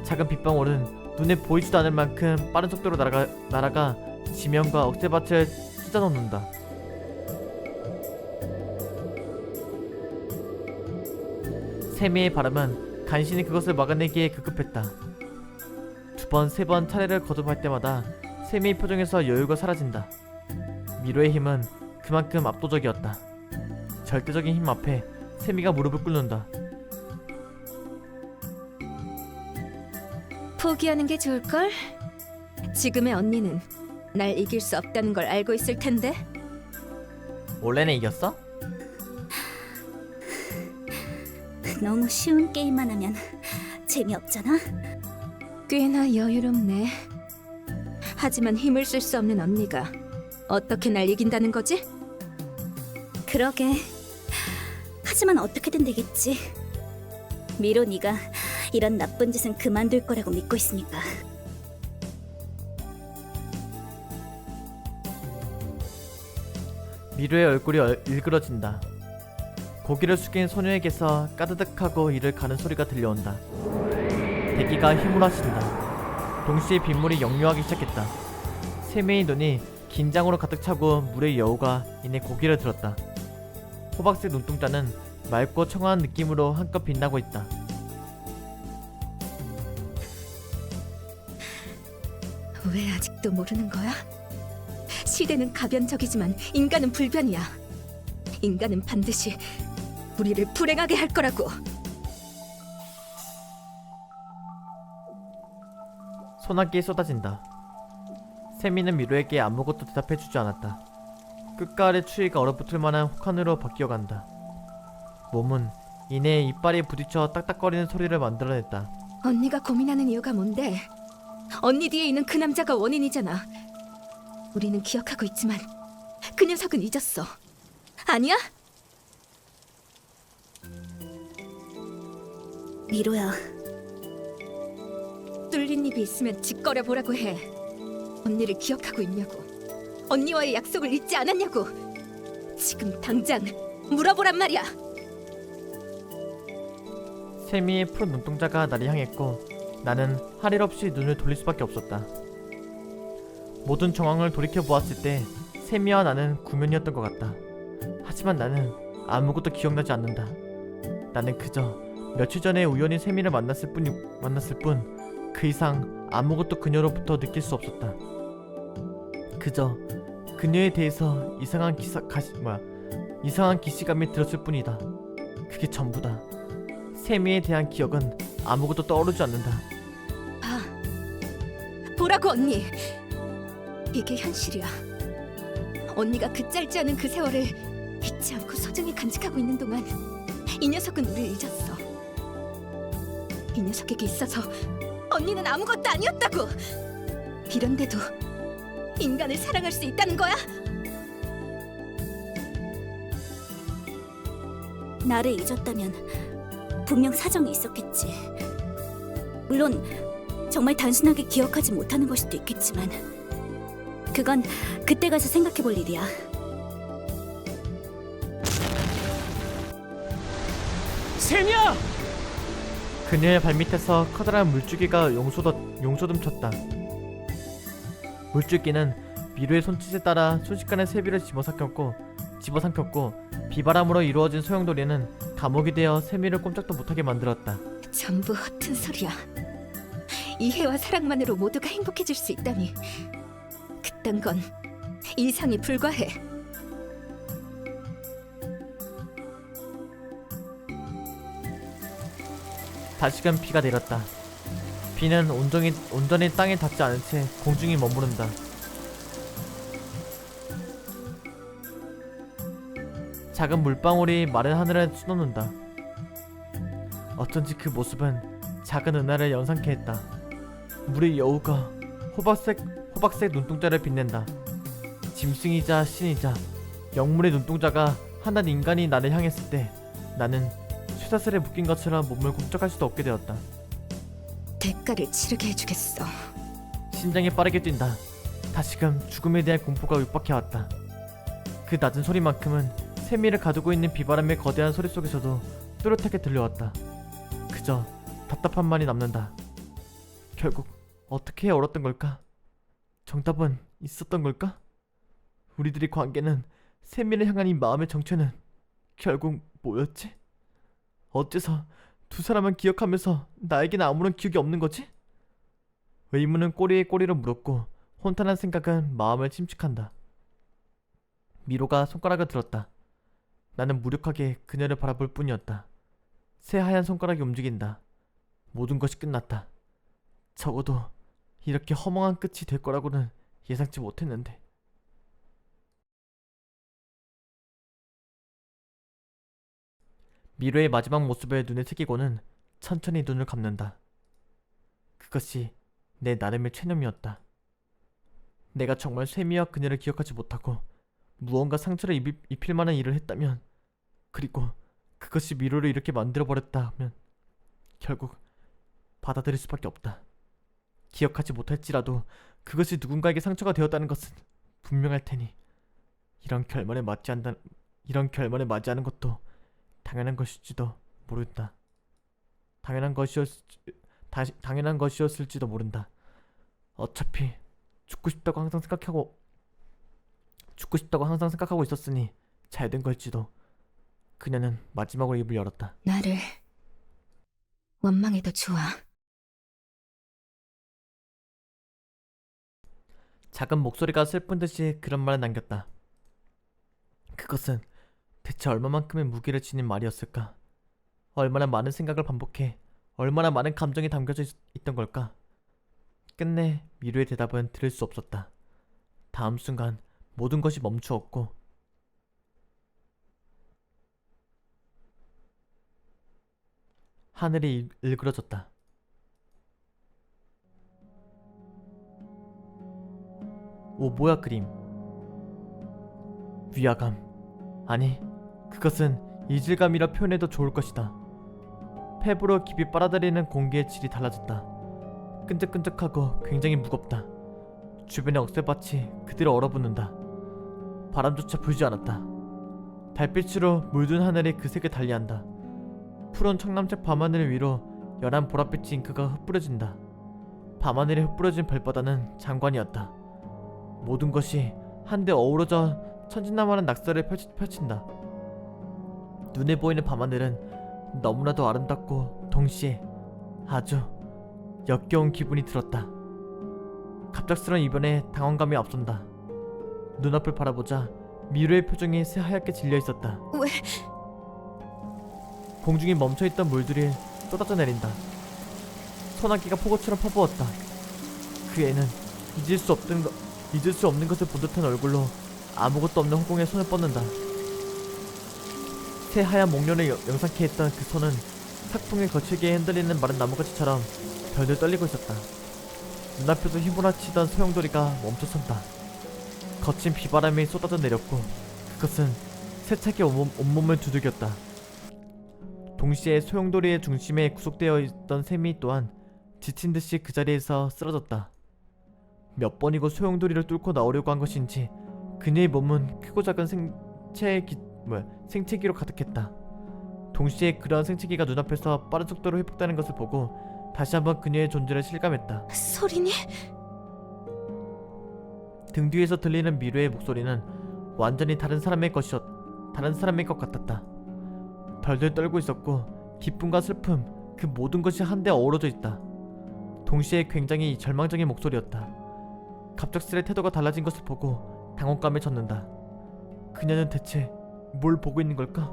작은 빗방울은 눈에 보이지도 않을 만큼 빠른 속도로 날아가 지면과 억새밭을 찢어놓는다. 세미의 바람은 간신히 그것을 막아내기에 급급했다. 두 번, 세 번 차례를 거듭할 때마다 세미의 표정에서 여유가 사라진다. 미로의 힘은 그만큼 압도적이었다. 절대적인 힘 앞에 세미가 무릎을 꿇는다. 포기하는 게 좋을걸? 지금의 언니는 날 이길 수 없다는 걸 알고 있을 텐데. 원래는 이겼어? 너무 쉬운 게임만 하면 재미없잖아. 꽤나 여유롭네. 하지만 힘을 쓸 수 없는 언니가 어떻게 날 이긴다는 거지? 그러게. 하지만 어떻게든 되겠지. 미로 네가 이런 나쁜 짓은 그만둘 거라고 믿고 있으니까. 미루의 얼굴이 일그러진다. 고개를 숙인 소녀에게서 까드득하고 이를 가는 소리가 들려온다. 대기가 휘몰아친다. 동시에 빗물이 역류하기 시작했다. 세미의 눈이 긴장으로 가득 차고 물의 여우가 이내 고개를 들었다. 호박색 눈동자는 맑고 청아한 느낌으로 한껏 빛나고 있다. 왜 아직도 모르는 거야? 시대는 가변적이지만 인간은 불변이야. 인간은 반드시 우리를 불행하게 할 거라고. 소나기에 쏟아진다. 세미는 미로에게 아무것도 대답해주지 않았다. 끝과 아래 추위가 얼어붙을 만한 혹한으로 바뀌어간다. 몸은 이내 이빨이 부딪혀 딱딱거리는 소리를 만들어냈다. 언니가 고민하는 이유가 뭔데? 언니 뒤에 있는 그 남자가 원인이잖아. 우리는 기억하고 있지만 그 녀석은 잊었어. 아니야? 미로야, 뚫린 입이 있으면 짓거려 보라고 해. 언니를 기억하고 있냐고. 언니와의 약속을 잊지 않았냐고. 지금 당장 물어보란 말이야. 세미의 푸른 눈동자가 나를 향했고 나는 할 일 없이 눈을 돌릴 수밖에 없었다. 모든 정황을 돌이켜 보았을 때 세미와 나는 구면이었던 것 같다. 하지만 나는 아무것도 기억나지 않는다. 나는 그저 며칠 전에 우연히 세미를 만났을 뿐 그 이상 아무것도 그녀로부터 느낄 수 없었다. 그저 그녀에 대해서 이상한 기시감이 들었을 뿐이다. 그게 전부다. 세미에 대한 기억은 아무것도 떠오르지 않는다. 봐. 보라고 언니. 이게 현실이야. 언니가 그 짧지 않은 그 세월을 잊지 않고 소중히 간직하고 있는 동안 이 녀석은 우리를 잊었어. 이 녀석에게 있어서 언니는 아무것도 아니었다고. 이런데도 인간을 사랑할 수 있다는 거야? 나를 잊었다면 분명 사정이 있었겠지. 물론 정말 단순하게 기억하지 못하는 걸 수도 있겠지만 그건 그때 가서 생각해 볼 일이야. 세미야! 그녀의 발밑에서 커다란 물줄기가 용솟음쳤다. 물줄기는 미루의 손짓에 따라 순식간에 세비를 집어삼켰고 비바람으로 이루어진 소용돌이는 감옥이 되어 세미를 꼼짝도 못하게 만들었다. 전부 허튼 소리야. 이해와 사랑만으로 모두가 행복해질 수 있다니. 그딴 건 이상에 불과해. 다시금 비가 내렸다. 비는 온전히 땅에 닿지 않은 채 공중에 머무른다. 작은 물방울이 마른 하늘에 쏟아놓는다. 어쩐지 그 모습은 작은 은하를 연상케 했다. 물의 여우가 호박색 눈동자를 빛낸다. 짐승이자 신이자 영물의 눈동자가 하나는 인간이 나를 향했을 때 나는 쇠사슬에 묶인 것처럼 몸을 꿈쩍할 수도 없게 되었다. 대가를 치르게 해주겠어. 심장이 빠르게 뛴다. 다시금 죽음에 대한 공포가 육박해왔다. 그 낮은 소리만큼은 세미를 가두고 있는 비바람의 거대한 소리 속에서도 뚜렷하게 들려왔다. 그저 답답함만이 남는다. 결국 어떻게 얼었던 걸까? 정답은 있었던 걸까? 우리들의 관계는 세미를 향한 이 마음의 정체는 결국 뭐였지? 어째서 두 사람은 기억하면서 나에게는 아무런 기억이 없는 거지? 의문은 꼬리에 꼬리를 물었고 혼란한 생각은 마음을 침식한다. 미로가 손가락을 들었다. 나는 무력하게 그녀를 바라볼 뿐이었다. 새하얀 손가락이 움직인다. 모든 것이 끝났다. 적어도 이렇게 허망한 끝이 될 거라고는 예상치 못했는데. 미로의 마지막 모습을 눈에 새기고는 천천히 눈을 감는다. 그것이 내 나름의 체념이었다. 내가 정말 세미와 그녀를 기억하지 못하고 무언가 상처를 입힐 만한 일을 했다면, 그리고 그것이 미로를 이렇게 만들어버렸다 하면 결국 받아들일 수밖에 없다. 기억하지 못할지라도 그것이 누군가에게 상처가 되었다는 것은 분명할 테니 이런 결말에 맞이하는 것도 당연한 것일지도 모른다. 당연한 것이었을지도 모른다. 어차피 죽고 싶다고 항상 생각하고 있었으니 잘된 걸지도. 그녀는 마지막으로 입을 열었다. 나를 원망해도 좋아. 작은 목소리가 슬픈 듯이 그런 말을 남겼다. 그것은 대체 얼마만큼의 무게를 지닌 말이었을까? 얼마나 많은 생각을 반복해 얼마나 많은 감정이 담겨져 있던 걸까? 끝내 미루의 대답은 들을 수 없었다. 다음 순간 모든 것이 멈추었고 하늘이 일그러졌다. 오 뭐야 그림. 위화감. 아니 그것은 이질감이라 표현해도 좋을 것이다. 폐부로 깊이 빨아들이는 공기의 질이 달라졌다. 끈적끈적하고 굉장히 무겁다. 주변의 억새밭이 그대로 얼어붙는다. 바람조차 불지 않았다. 달빛으로 물든 하늘이 그 색을 달리한다. 푸른 청남색 밤하늘 위로 연한 보랏빛 잉크가 흩뿌려진다. 밤하늘에 흩뿌려진 별바다는 장관이었다. 모든 것이 한데 어우러져 천진난만한 낙서를 펼친다. 눈에 보이는 밤하늘은 너무나도 아름답고 동시에 아주 역겨운 기분이 들었다. 갑작스런 이변에 당황감이 앞선다. 눈앞을 바라보자 미루의 표정이 새하얗게 질려있었다. 왜? 공중에 멈춰있던 물들이 쏟아져 내린다. 소나기가 폭우처럼 퍼부었다. 그 애는 잊을 수 없는 것을 본 듯한 얼굴로 아무것도 없는 허공에 손을 뻗는다. 새하얀 목련을 영상케 했던 그 손은 삭풍에 거칠게 흔들리는 마른 나무가지처럼 별들 떨리고 있었다. 눈앞에서 휘몰아치던 소용돌이가 멈춰선다. 거친 비바람이 쏟아져 내렸고 그것은 세차게 온몸을 두들겼다. 동시에 소용돌이의 중심에 구속되어 있던 샘이 또한 지친 듯이 그 자리에서 쓰러졌다. 몇 번이고 소용돌이를 뚫고 나오려고 한 것인지 그녀의 몸은 크고 작은 생채기로 가득했다. 동시에 그러한 생채기가 눈앞에서 빠른 속도로 회복되는 것을 보고 다시 한번 그녀의 존재를 실감했다. 소리니? 등 뒤에서 들리는 미루의 목소리는 완전히 다른 사람의 것 같았다. 덜덜 떨고 있었고 기쁨과 슬픔 그 모든 것이 한데 어우러져 있다. 동시에 굉장히 절망적인 목소리였다. 갑작스레 태도가 달라진 것을 보고 당혹감에 젖는다. 그녀는 대체 뭘 보고 있는 걸까?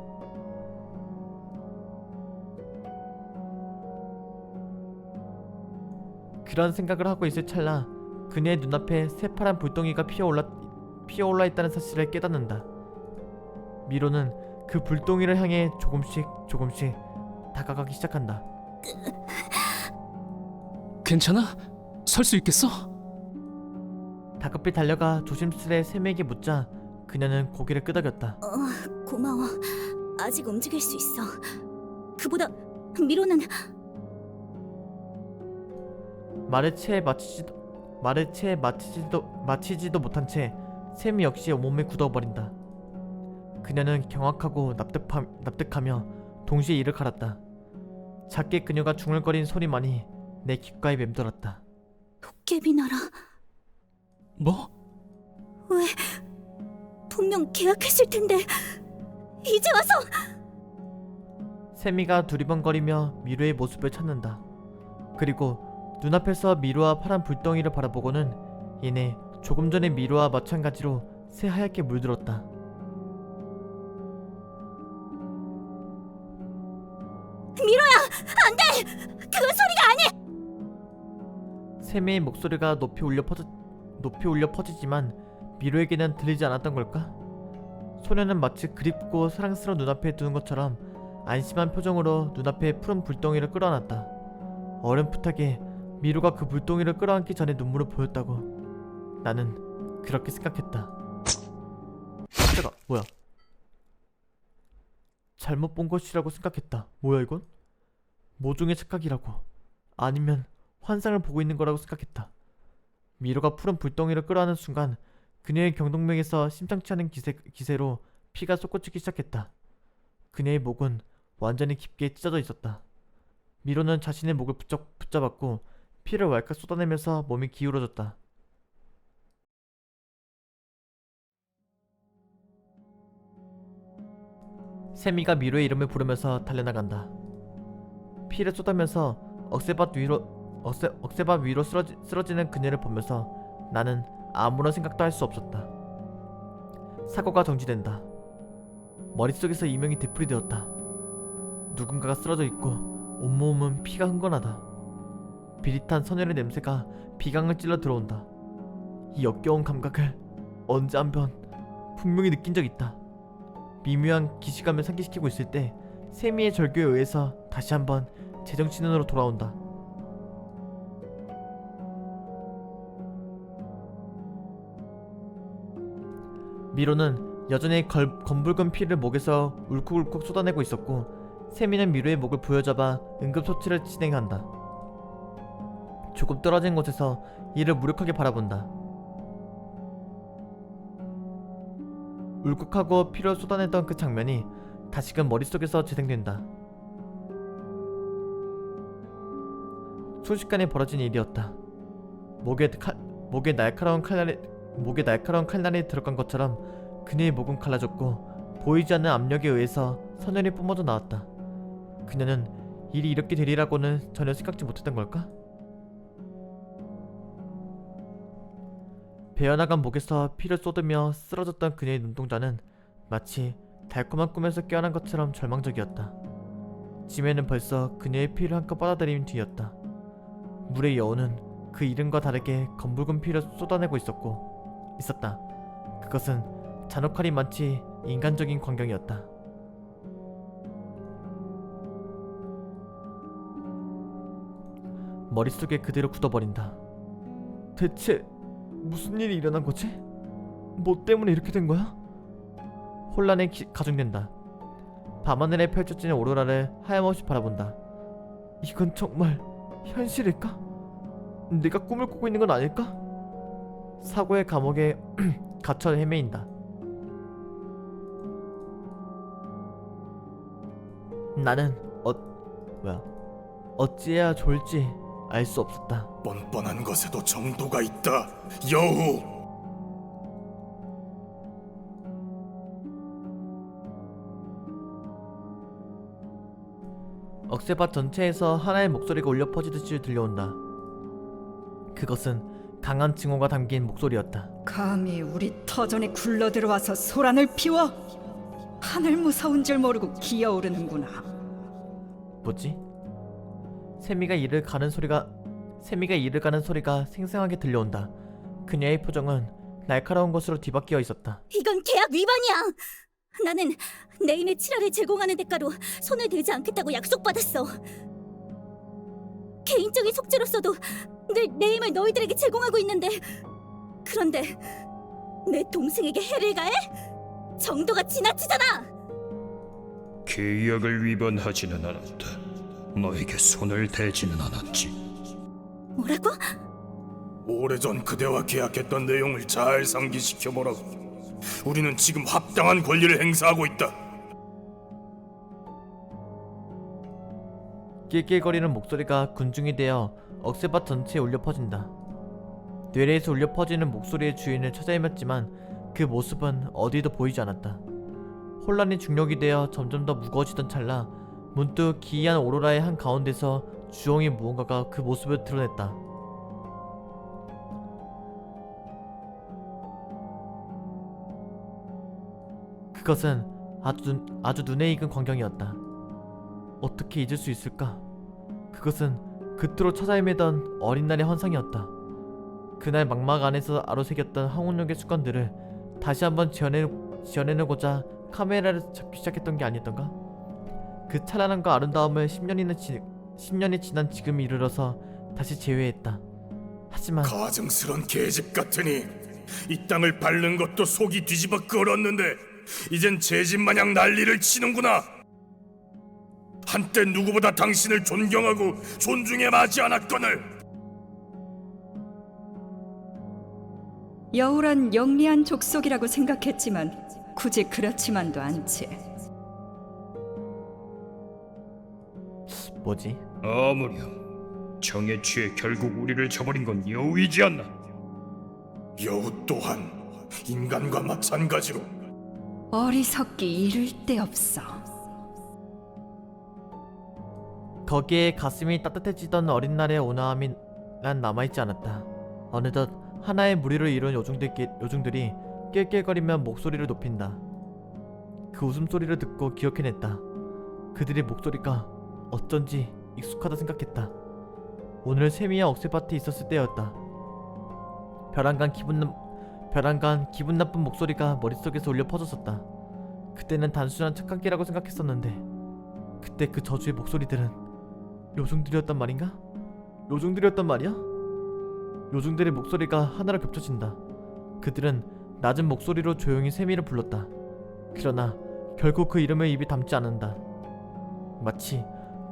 그런 생각을 하고 있을 찰나 그녀의 눈앞에 새파란 불덩이가 피어올라 있다는 사실을 깨닫는다. 미로는 그 불덩이를 향해 조금씩 다가가기 시작한다. 괜찮아? 설 수 있겠어? 다급히 달려가 조심스레 샘에게 묻자 그녀는 고개를 끄덕였다. 고마워. 아직 움직일 수 있어. 그보다 미로는 말을 채 마치지도 못한 채 샘이 역시 온몸에 굳어버린다. 그녀는 경악하고 납득하며 동시에 이를 갈았다. 작게 그녀가 중얼거린 소리만이 내 귓가에 맴돌았다. 도깨비 나라. 뭐? 왜? 분명 계약했을 텐데 이제 와서. 세미가 두리번거리며 미루의 모습을 찾는다. 그리고 눈앞에서 미루와 파란 불덩이를 바라보고는 이내 조금 전에 미루와 마찬가지로 새하얗게 물들었다. 미로야, 안 돼! 그건 소리가 아니야! 세미의 목소리가 높이 울려 퍼지지만 미루에게는 들리지 않았던 걸까? 소녀는 마치 그립고 사랑스러운 눈앞에 두는 것처럼 안심한 표정으로 눈앞에 푸른 불덩이를 끌어안았다. 어렴풋하게 미루가 그 불덩이를 끌어안기 전에 눈물을 보였다고 나는 그렇게 생각했다. 깜짝아, 뭐야? 잘못 본 것이라고 생각했다. 뭐야 이건? 모종의 착각이라고 아니면 환상을 보고 있는 거라고 생각했다. 미로가 푸른 불덩이를 끌어안는 순간 그녀의 경동맥에서 심상치 않은 기세로 피가 솟구치기 시작했다. 그녀의 목은 완전히 깊게 찢어져 있었다. 미로는 자신의 목을 붙잡았고 피를 왈칵 쏟아내면서 몸이 기울어졌다. 세미가 미로의 이름을 부르면서 달려나간다. 피를 쏟아면서 억새밭 위로 쓰러지는 그녀를 보면서 나는 아무런 생각도 할 수 없었다. 사고가 정지된다. 머릿속에서 이명이 되풀이되었다. 누군가가 쓰러져 있고 온몸은 피가 흥건하다. 비릿한 선혈의 냄새가 비강을 찔러 들어온다. 이 역겨운 감각을 언제 한 번 분명히 느낀 적 있다. 미묘한 기시감을 상기시키고 있을 때 세미의 절규에 의해서 다시 한번 제정신으로 돌아온다. 미로는 여전히 검붉은 피를 목에서 울컥울컥 쏟아내고 있었고 세미는 미로의 목을 부여잡아 응급처치를 진행한다. 조금 떨어진 곳에서 이를 무력하게 바라본다. 울컥하고 피를 쏟아내던 그 장면이 다시금 머릿속에서 재생된다. 순식간에 벌어진 일이었다. 목에 날카로운 칼날이 들어간 것처럼 그녀의 목은 갈라졌고 보이지 않는 압력에 의해서 선혈이 뿜어져 나왔다. 그녀는 일이 이렇게 되리라고는 전혀 생각지 못했던 걸까? 베어나간 목에서 피를 쏟으며 쓰러졌던 그녀의 눈동자는 마치 달콤한 꿈에서 깨어난 것처럼 절망적이었다. 지메는 벌써 그녀의 피를 한껏 빨아들인 뒤였다. 물의 여우는 그 이름과 다르게 검붉은 피를 쏟아내고 있었다. 그것은 잔혹하리 많지 인간적인 광경이었다. 머릿속에 그대로 굳어버린다. 대체 무슨 일이 일어난 거지? 뭐 때문에 이렇게 된 거야? 혼란에 가중된다. 밤하늘에 펼쳐진 오로라를 하염없이 바라본다. 이건 정말 현실일까? 내가 꿈을 꾸고 있는 건 아닐까? 사고의 감옥에 갇혀 헤매인다. 나는 어찌해야 좋을지 알 수 없었다. 뻔뻔한 것에도 정도가 있다, 여우. 억새밭 전체에서 하나의 목소리가 울려 퍼지듯이 들려온다. 그것은 강한 증오가 담긴 목소리였다. 감히 우리 터전에 굴러들어와서 소란을 피워? 하늘 무서운 줄 모르고 기어오르는구나. 뭐지? 세미가 이를 가는 소리가 생생하게 들려온다. 그녀의 표정은 날카로운 것으로 뒤바뀌어 있었다. 이건 계약 위반이야. 나는 내 힘의 칠화를 제공하는 대가로 손을 대지 않겠다고 약속받았어. 개인적인 속죄로서도 늘 내 힘을 너희들에게 제공하고 있는데, 그런데 내 동생에게 해를 가해? 정도가 지나치잖아. 계약을 위반하지는 않았다. 너에게 손을 대지는 않았지. 뭐라고? 오래전 그대와 계약했던 내용을 잘 상기시켜보라고. 우리는 지금 합당한 권리를 행사하고 있다. 낄낄거리는 목소리가 군중이 되어 억새밭 전체에 울려 퍼진다. 뇌리에서 울려 퍼지는 목소리의 주인을 찾아 헤맸지만 그 모습은 어디도 보이지 않았다. 혼란이 중력이 되어 점점 더 무거워지던 찰나 문득 기이한 오로라의 한 가운데서 주홍이 무언가가 그 모습을 드러냈다. 그것은 아주 눈에 익은 광경이었다. 어떻게 잊을 수 있을까? 그것은 그토록 찾아 헤매던 어린 날의 환상이었다. 그날 망막 안에서 아로새겼던 황혼역의 습관들을 다시 한번 지어내고자 카메라를 잡기 시작했던 게 아니었던가? 그 찬란함과 아름다움을 10년이 지난 지금 이르러서 다시 재회했다. 하지만 가증스런 계집 같으니 이 땅을 밟는 것도 속이 뒤집어 끓었는데 이젠 제집 마냥 난리를 치는구나. 한때 누구보다 당신을 존경하고 존중해 마지 않았거늘. 여우란 영리한 족속이라고 생각했지만 굳이 그렇지만도 않지. 뭐지? 아무렴. 정에 취해 결국 우리를 저버린 건 여우이지 않나? 여우 또한 인간과 마찬가지로 어리석기 이를 데 없어. 거기에 가슴이 따뜻해지던 어린 날의 온화함이 난 남아있지 않았다. 어느덧 하나의 무리를 이룬 요중들이 낄낄거리며 목소리를 높인다. 그 웃음소리를 듣고 기억해냈다. 그들의 목소리가 어쩐지 익숙하다 생각했다. 오늘 세미와 억새밭에 있었을 때였다. 벼랑간 기분 나쁜 목소리가 머릿속에서 울려 퍼졌었다. 그때는 단순한 착각이라고 생각했었는데 그때 그 저주의 목소리들은 요중들이었단 말인가? 요중들이었단 말이야? 요중들의 목소리가 하나로 겹쳐진다. 그들은 낮은 목소리로 조용히 세미를 불렀다. 그러나 결국 그 이름을 입에 담지 않는다. 마치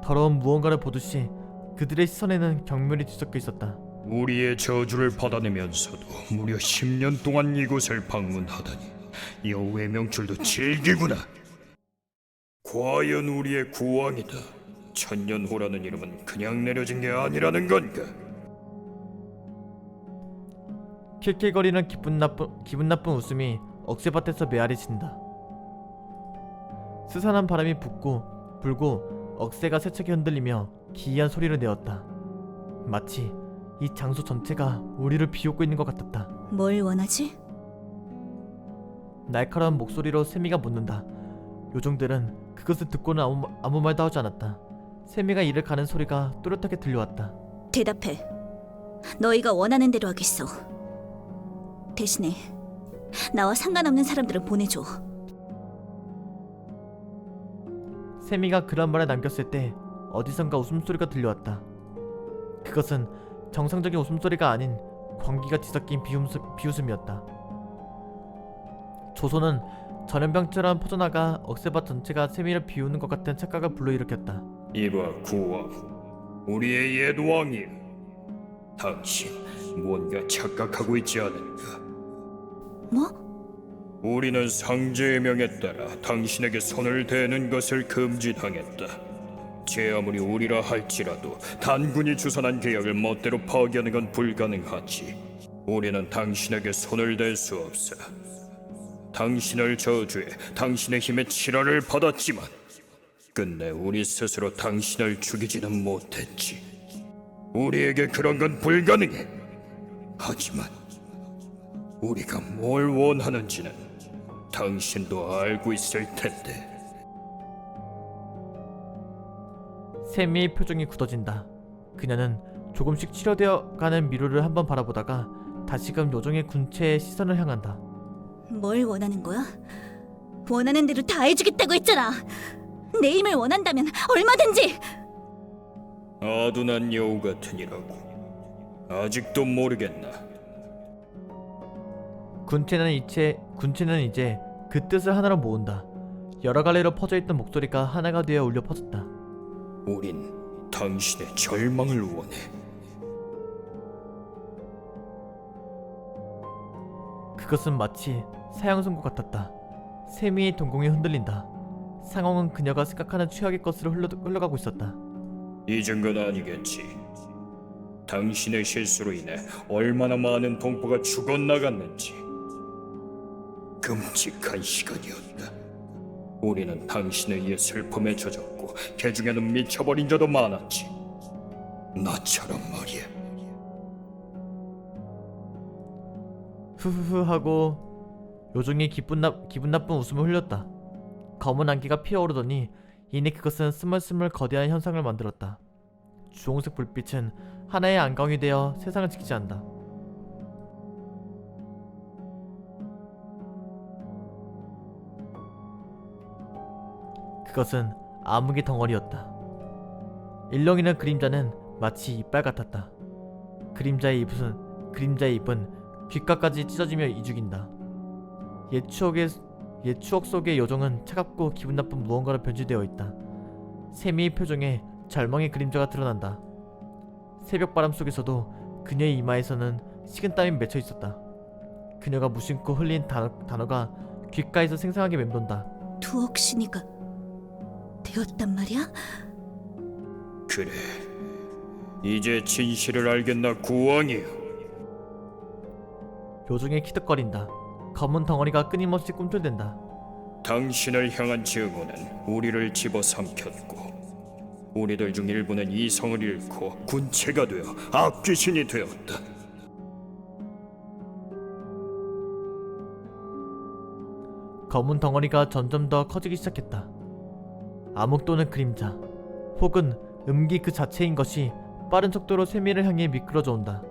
더러운 무언가를 보듯이 그들의 시선에는 경멸이 뒤섞여 있었다. 우리의 저주를 받아내면서도 무려 10년 동안 이곳을 방문하다니 여우의 명줄도 즐기구나. 과연 우리의 구왕이다. 천년호라는 이름은 그냥 내려진 게 아니라는 건가? 킬킬거리는 기분 나쁜 웃음이 억새밭에서 메아리 친다. 스산한 바람이 불고 억새가 세차게 흔들리며 기이한 소리를 내었다. 마치 이 장소 전체가 우리를 비웃고 있는 것 같았다. 뭘 원하지? 날카로운 목소리로 세미가 묻는다. 요정들은 그것을 듣고는 아무 말도 하지 않았다. 세미가 이를 가는 소리가 또렷하게 들려왔다. 대답해. 너희가 원하는 대로 하겠어. 대신에 나와 상관없는 사람들을 보내줘. 세미가 그런 말을 남겼을 때 어디선가 웃음소리가 들려왔다. 그것은 정상적인 웃음소리가 아닌 광기가 뒤섞인 비웃음이었다. 조소는 전염병처럼 퍼져나가 억새밭 전체가 세미를 비우는 것 같은 착각을 불러일으켰다. 이봐 구왕, 우리의 옛 왕이야. 당신 뭔가 착각하고 있지 않은가? 뭐? 우리는 상제의 명에 따라 당신에게 손을 대는 것을 금지당했다. 제 아무리 우리라 할지라도 단군이 주선한 계약을 멋대로 파기하는 건 불가능하지. 우리는 당신에게 손을 댈 수 없어. 당신을 저주해 당신의 힘에 치라를 받았지만 끝내 우리 스스로 당신을 죽이지는 못했지. 우리에게 그런 건 불가능해. 하지만 우리가 뭘 원하는지는 당신도 알고 있을 텐데. 세미의 표정이 굳어진다. 그녀는 조금씩 치료되어 가는 미루를 한번 바라보다가 다시금 요정의 군체에 시선을 향한다. 뭘 원하는 거야? 원하는 대로 다 해주겠다고 했잖아. 내 힘을 원한다면 얼마든지. 아둔한 여우 같으니라고. 아직도 모르겠나? 군체는 이제 그 뜻을 하나로 모은다. 여러 갈래로 퍼져있던 목소리가 하나가 되어 울려 퍼졌다. 우린 당신의 절망을 원해. 그것은 마치 사형 선고 같았다. 세미의 동공이 흔들린다. 상황은 그녀가 생각하는 최악의 것으로 흘러가고 있었다. 잊은 건 아니겠지. 당신의 실수로 인해 얼마나 많은 동포가 죽어나갔는지. 끔찍한 시간이었다. 우리는 당신에 의해 슬픔에 젖었고 개 중에는 미쳐버린 자도 많았지. 나처럼 말이야. 후후후 하고 요정이 기분 나쁜 웃음을 흘렸다. 검은 안개가 피어오르더니 이내 그것은 스멀스멀 거대한 현상을 만들었다. 주홍색 불빛은 하나의 안광이 되어 세상을 직시한다. 그것은 암흑의 덩어리였다. 일렁이는 그림자는 마치 이빨 같았다. 그림자의 잎은 귓가까지 찢어지며 이죽인다. 옛 추억 속의 요정은 차갑고 기분 나쁜 무언가로 변질되어 있다. 세미의 표정에 절망의 그림자가 드러난다. 새벽바람 속에서도 그녀의 이마에서는 식은땀이 맺혀 있었다. 그녀가 무심코 흘린 단어가 귓가에서 생생하게 맴돈다. 두억신이가 되었단 말이야? 그래, 이제 진실을 알겠나 구왕이여. 요정의 키득거린다. 검은 덩어리가 끊임없이 꿈틀댄다. 당신을 향한 증오는 우리를 집어삼켰고 우리들 중 일부는 이성을 잃고 군체가 되어 악귀신이 되었다. 검은 덩어리가 점점 더 커지기 시작했다. 암흑 또는 그림자 혹은 음기 그 자체인 것이 빠른 속도로 세미를 향해 미끄러져 온다.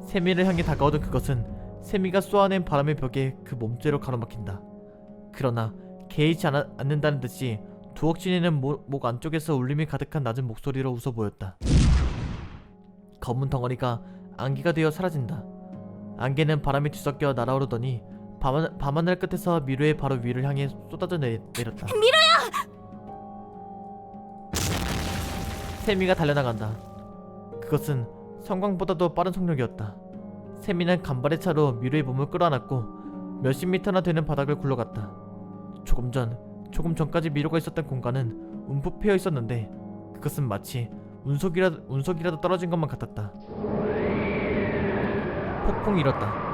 세미를 향해 다가오던 그것은 세미가 쏘아낸 바람의 벽에 그 몸째로 가로막힌다. 그러나 개의치 않는다는 듯이 두억신이는 목 안쪽에서 울림이 가득한 낮은 목소리로 웃어 보였다. 검은 덩어리가 안개가 되어 사라진다. 안개는 바람에 뒤섞여 날아오르더니 밤하늘 끝에서 미로의 바로 위를 향해 쏟아져 내렸다. 세미가 달려나간다. 그것은 성광보다도 빠른 속력이었다. 세미는 간발의 차로 미로의 몸을 끌어안았고 몇십 미터나 되는 바닥을 굴러갔다. 조금 전까지 미로가 있었던 공간은 움푹 패여 있었는데 그것은 마치 운석이라도 떨어진 것만 같았다. 폭풍이 일었다.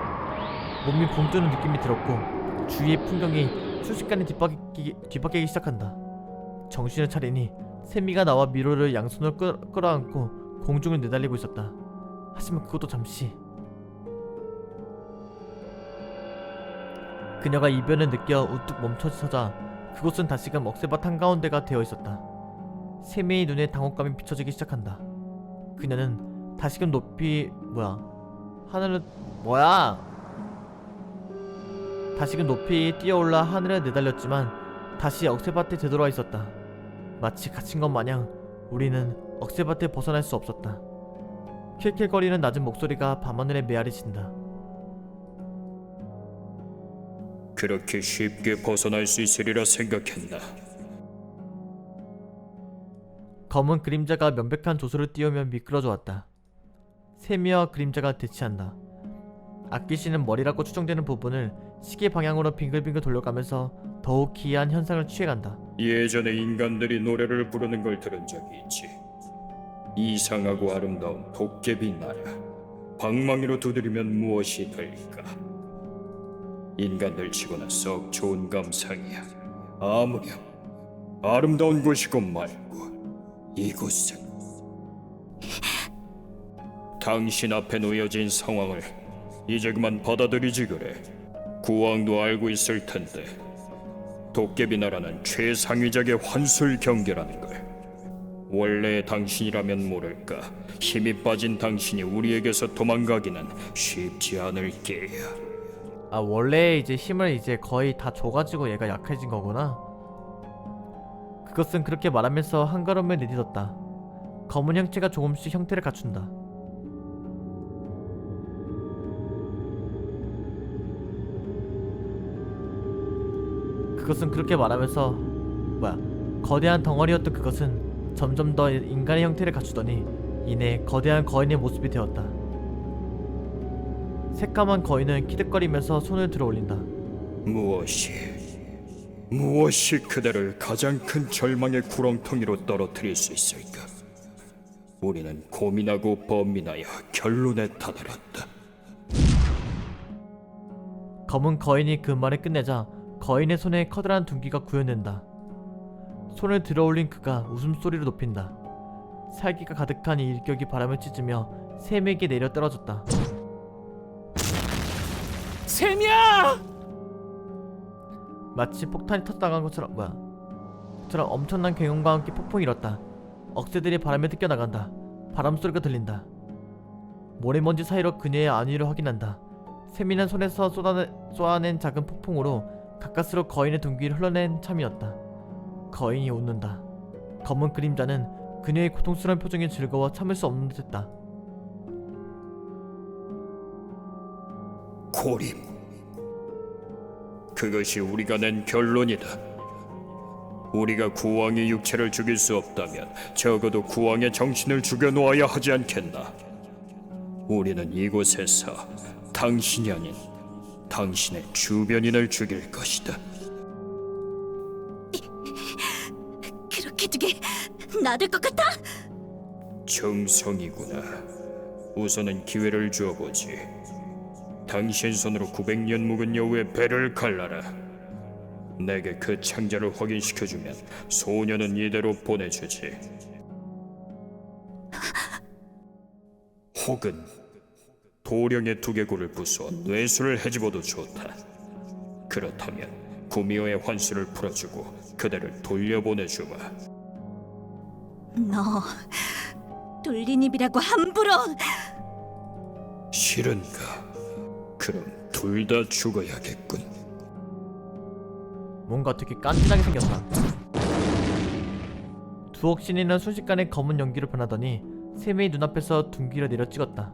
몸이 붕 뜨는 느낌이 들었고 주위의 풍경이 순식간에 뒤바뀌기 시작한다. 정신을 차리니 세미가 나와 미로를 양손으로 끌어안고 공중을 내달리고 있었다. 하지만 그것도 잠시. 그녀가 이변을 느껴 우뚝 멈춰서자 그곳은 다시금 억새밭 한가운데가 되어 있었다. 세미의 눈에 당혹감이 비춰지기 시작한다. 그녀는 다시금 다시금 높이 뛰어올라 하늘에 내달렸지만 다시 억새밭에 되돌아 있었다. 마치 갇힌 것 마냥 우리는 억새밭을 벗어날 수 없었다. 킬킬거리는 낮은 목소리가 밤하늘에 메아리친다. 그렇게 쉽게 벗어날 수 있으리라 생각했나? 검은 그림자가 명백한 조소를 띄우며 미끄러져 세미와 그림자가 대치한다. 아끼시는 머리라고 추정되는 부분을 시계 방향으로 빙글빙글 돌려가면서 더욱 기이한 현상을 취해간다. 예전에 인간들이 노래를 부르는 걸 들은 적이 있지. 이상하고 아름다운 도깨비 나라. 방망이로 두드리면 무엇이 될까? 인간들 치고는 썩 좋은 감상이야. 아무렴 아름다운 곳이고 말고 이곳은 당신 앞에 놓여진 상황을 이제 그만 받아들이지 그래. 국왕도 알고 있을 텐데 도깨비 나라는 최상위적의 환술 경계라는 걸. 원래의 당신이라면 모를까 힘이 빠진 당신이 우리에게서 도망가기는 쉽지 않을 게야. 아, 원래 이제 힘을 이제 거의 다 줘가지고 얘가 약해진 거구나. 그것은 그렇게 말하면서 한 걸음을 내딛었다. 검은 형체가 조금씩 형태를 갖춘다. 그것은 그렇게 말하면서 거대한 덩어리였던 그것은 점점 더 인간의 형태를 갖추더니 이내 거대한 거인의 모습이 되었다. 새까만 거인은 키득거리면서 손을 들어 올린다. 무엇이 그대를 가장 큰 절망의 구렁텅이로 떨어뜨릴 수 있을까? 우리는 고민하고 범민하여 결론에 다다랐다. 검은 거인이 그 말을 끝내자 거인의 손에 커다란 둔기가 구현된다. 손을 들어 올린 그가 웃음소리를 높인다. 살기가 가득한 이 일격이 바람을 찢으며 샘에게 내려 떨어졌다. 샘이야! 마치 폭탄이 터져나간 것처럼 엄청난 경영과 함께 폭풍이 일었다. 억새들이 바람에 뜯겨나간다. 바람소리가 들린다. 모래먼지 사이로 그녀의 안위를 확인한다. 세민한 손에서 쏘아낸 작은 폭풍으로 가까스로 거인의 둔기를 흘러낸 참이었다. 거인이 웃는다. 검은 그림자는 그녀의 고통스러운 표정이 즐거워 참을 수 없는 듯했다. 고림. 그것이 우리가 낸 결론이다. 우리가 구왕의 육체를 죽일 수 없다면 적어도 구왕의 정신을 죽여놓아야 하지 않겠나? 우리는 이곳에서 당신이 아닌 당신의 주변인을 죽일 것이다. 그렇게 두게 놔둘 것 같아? 정성이구나. 우선은 기회를 주어보지. 당신 손으로 900년 묵은 여우의 배를 갈라라. 내게 그 창자를 확인시켜주면 소녀는 이대로 보내주지. 혹은 도령의 두개골을 부수어 뇌수를 해집어도 좋다. 그렇다면 구미호의 환수를 풀어주고 그대를 돌려보내주마. 너 뚫린 입이라고 함부로. 싫은가? 그럼 둘 다 죽어야겠군. 뭔가 되게 깐진하게 생겼다. 두억 신이는 순식간에 검은 연기로 변하더니 세미의 눈앞에서 둔기를 내려 찍었다.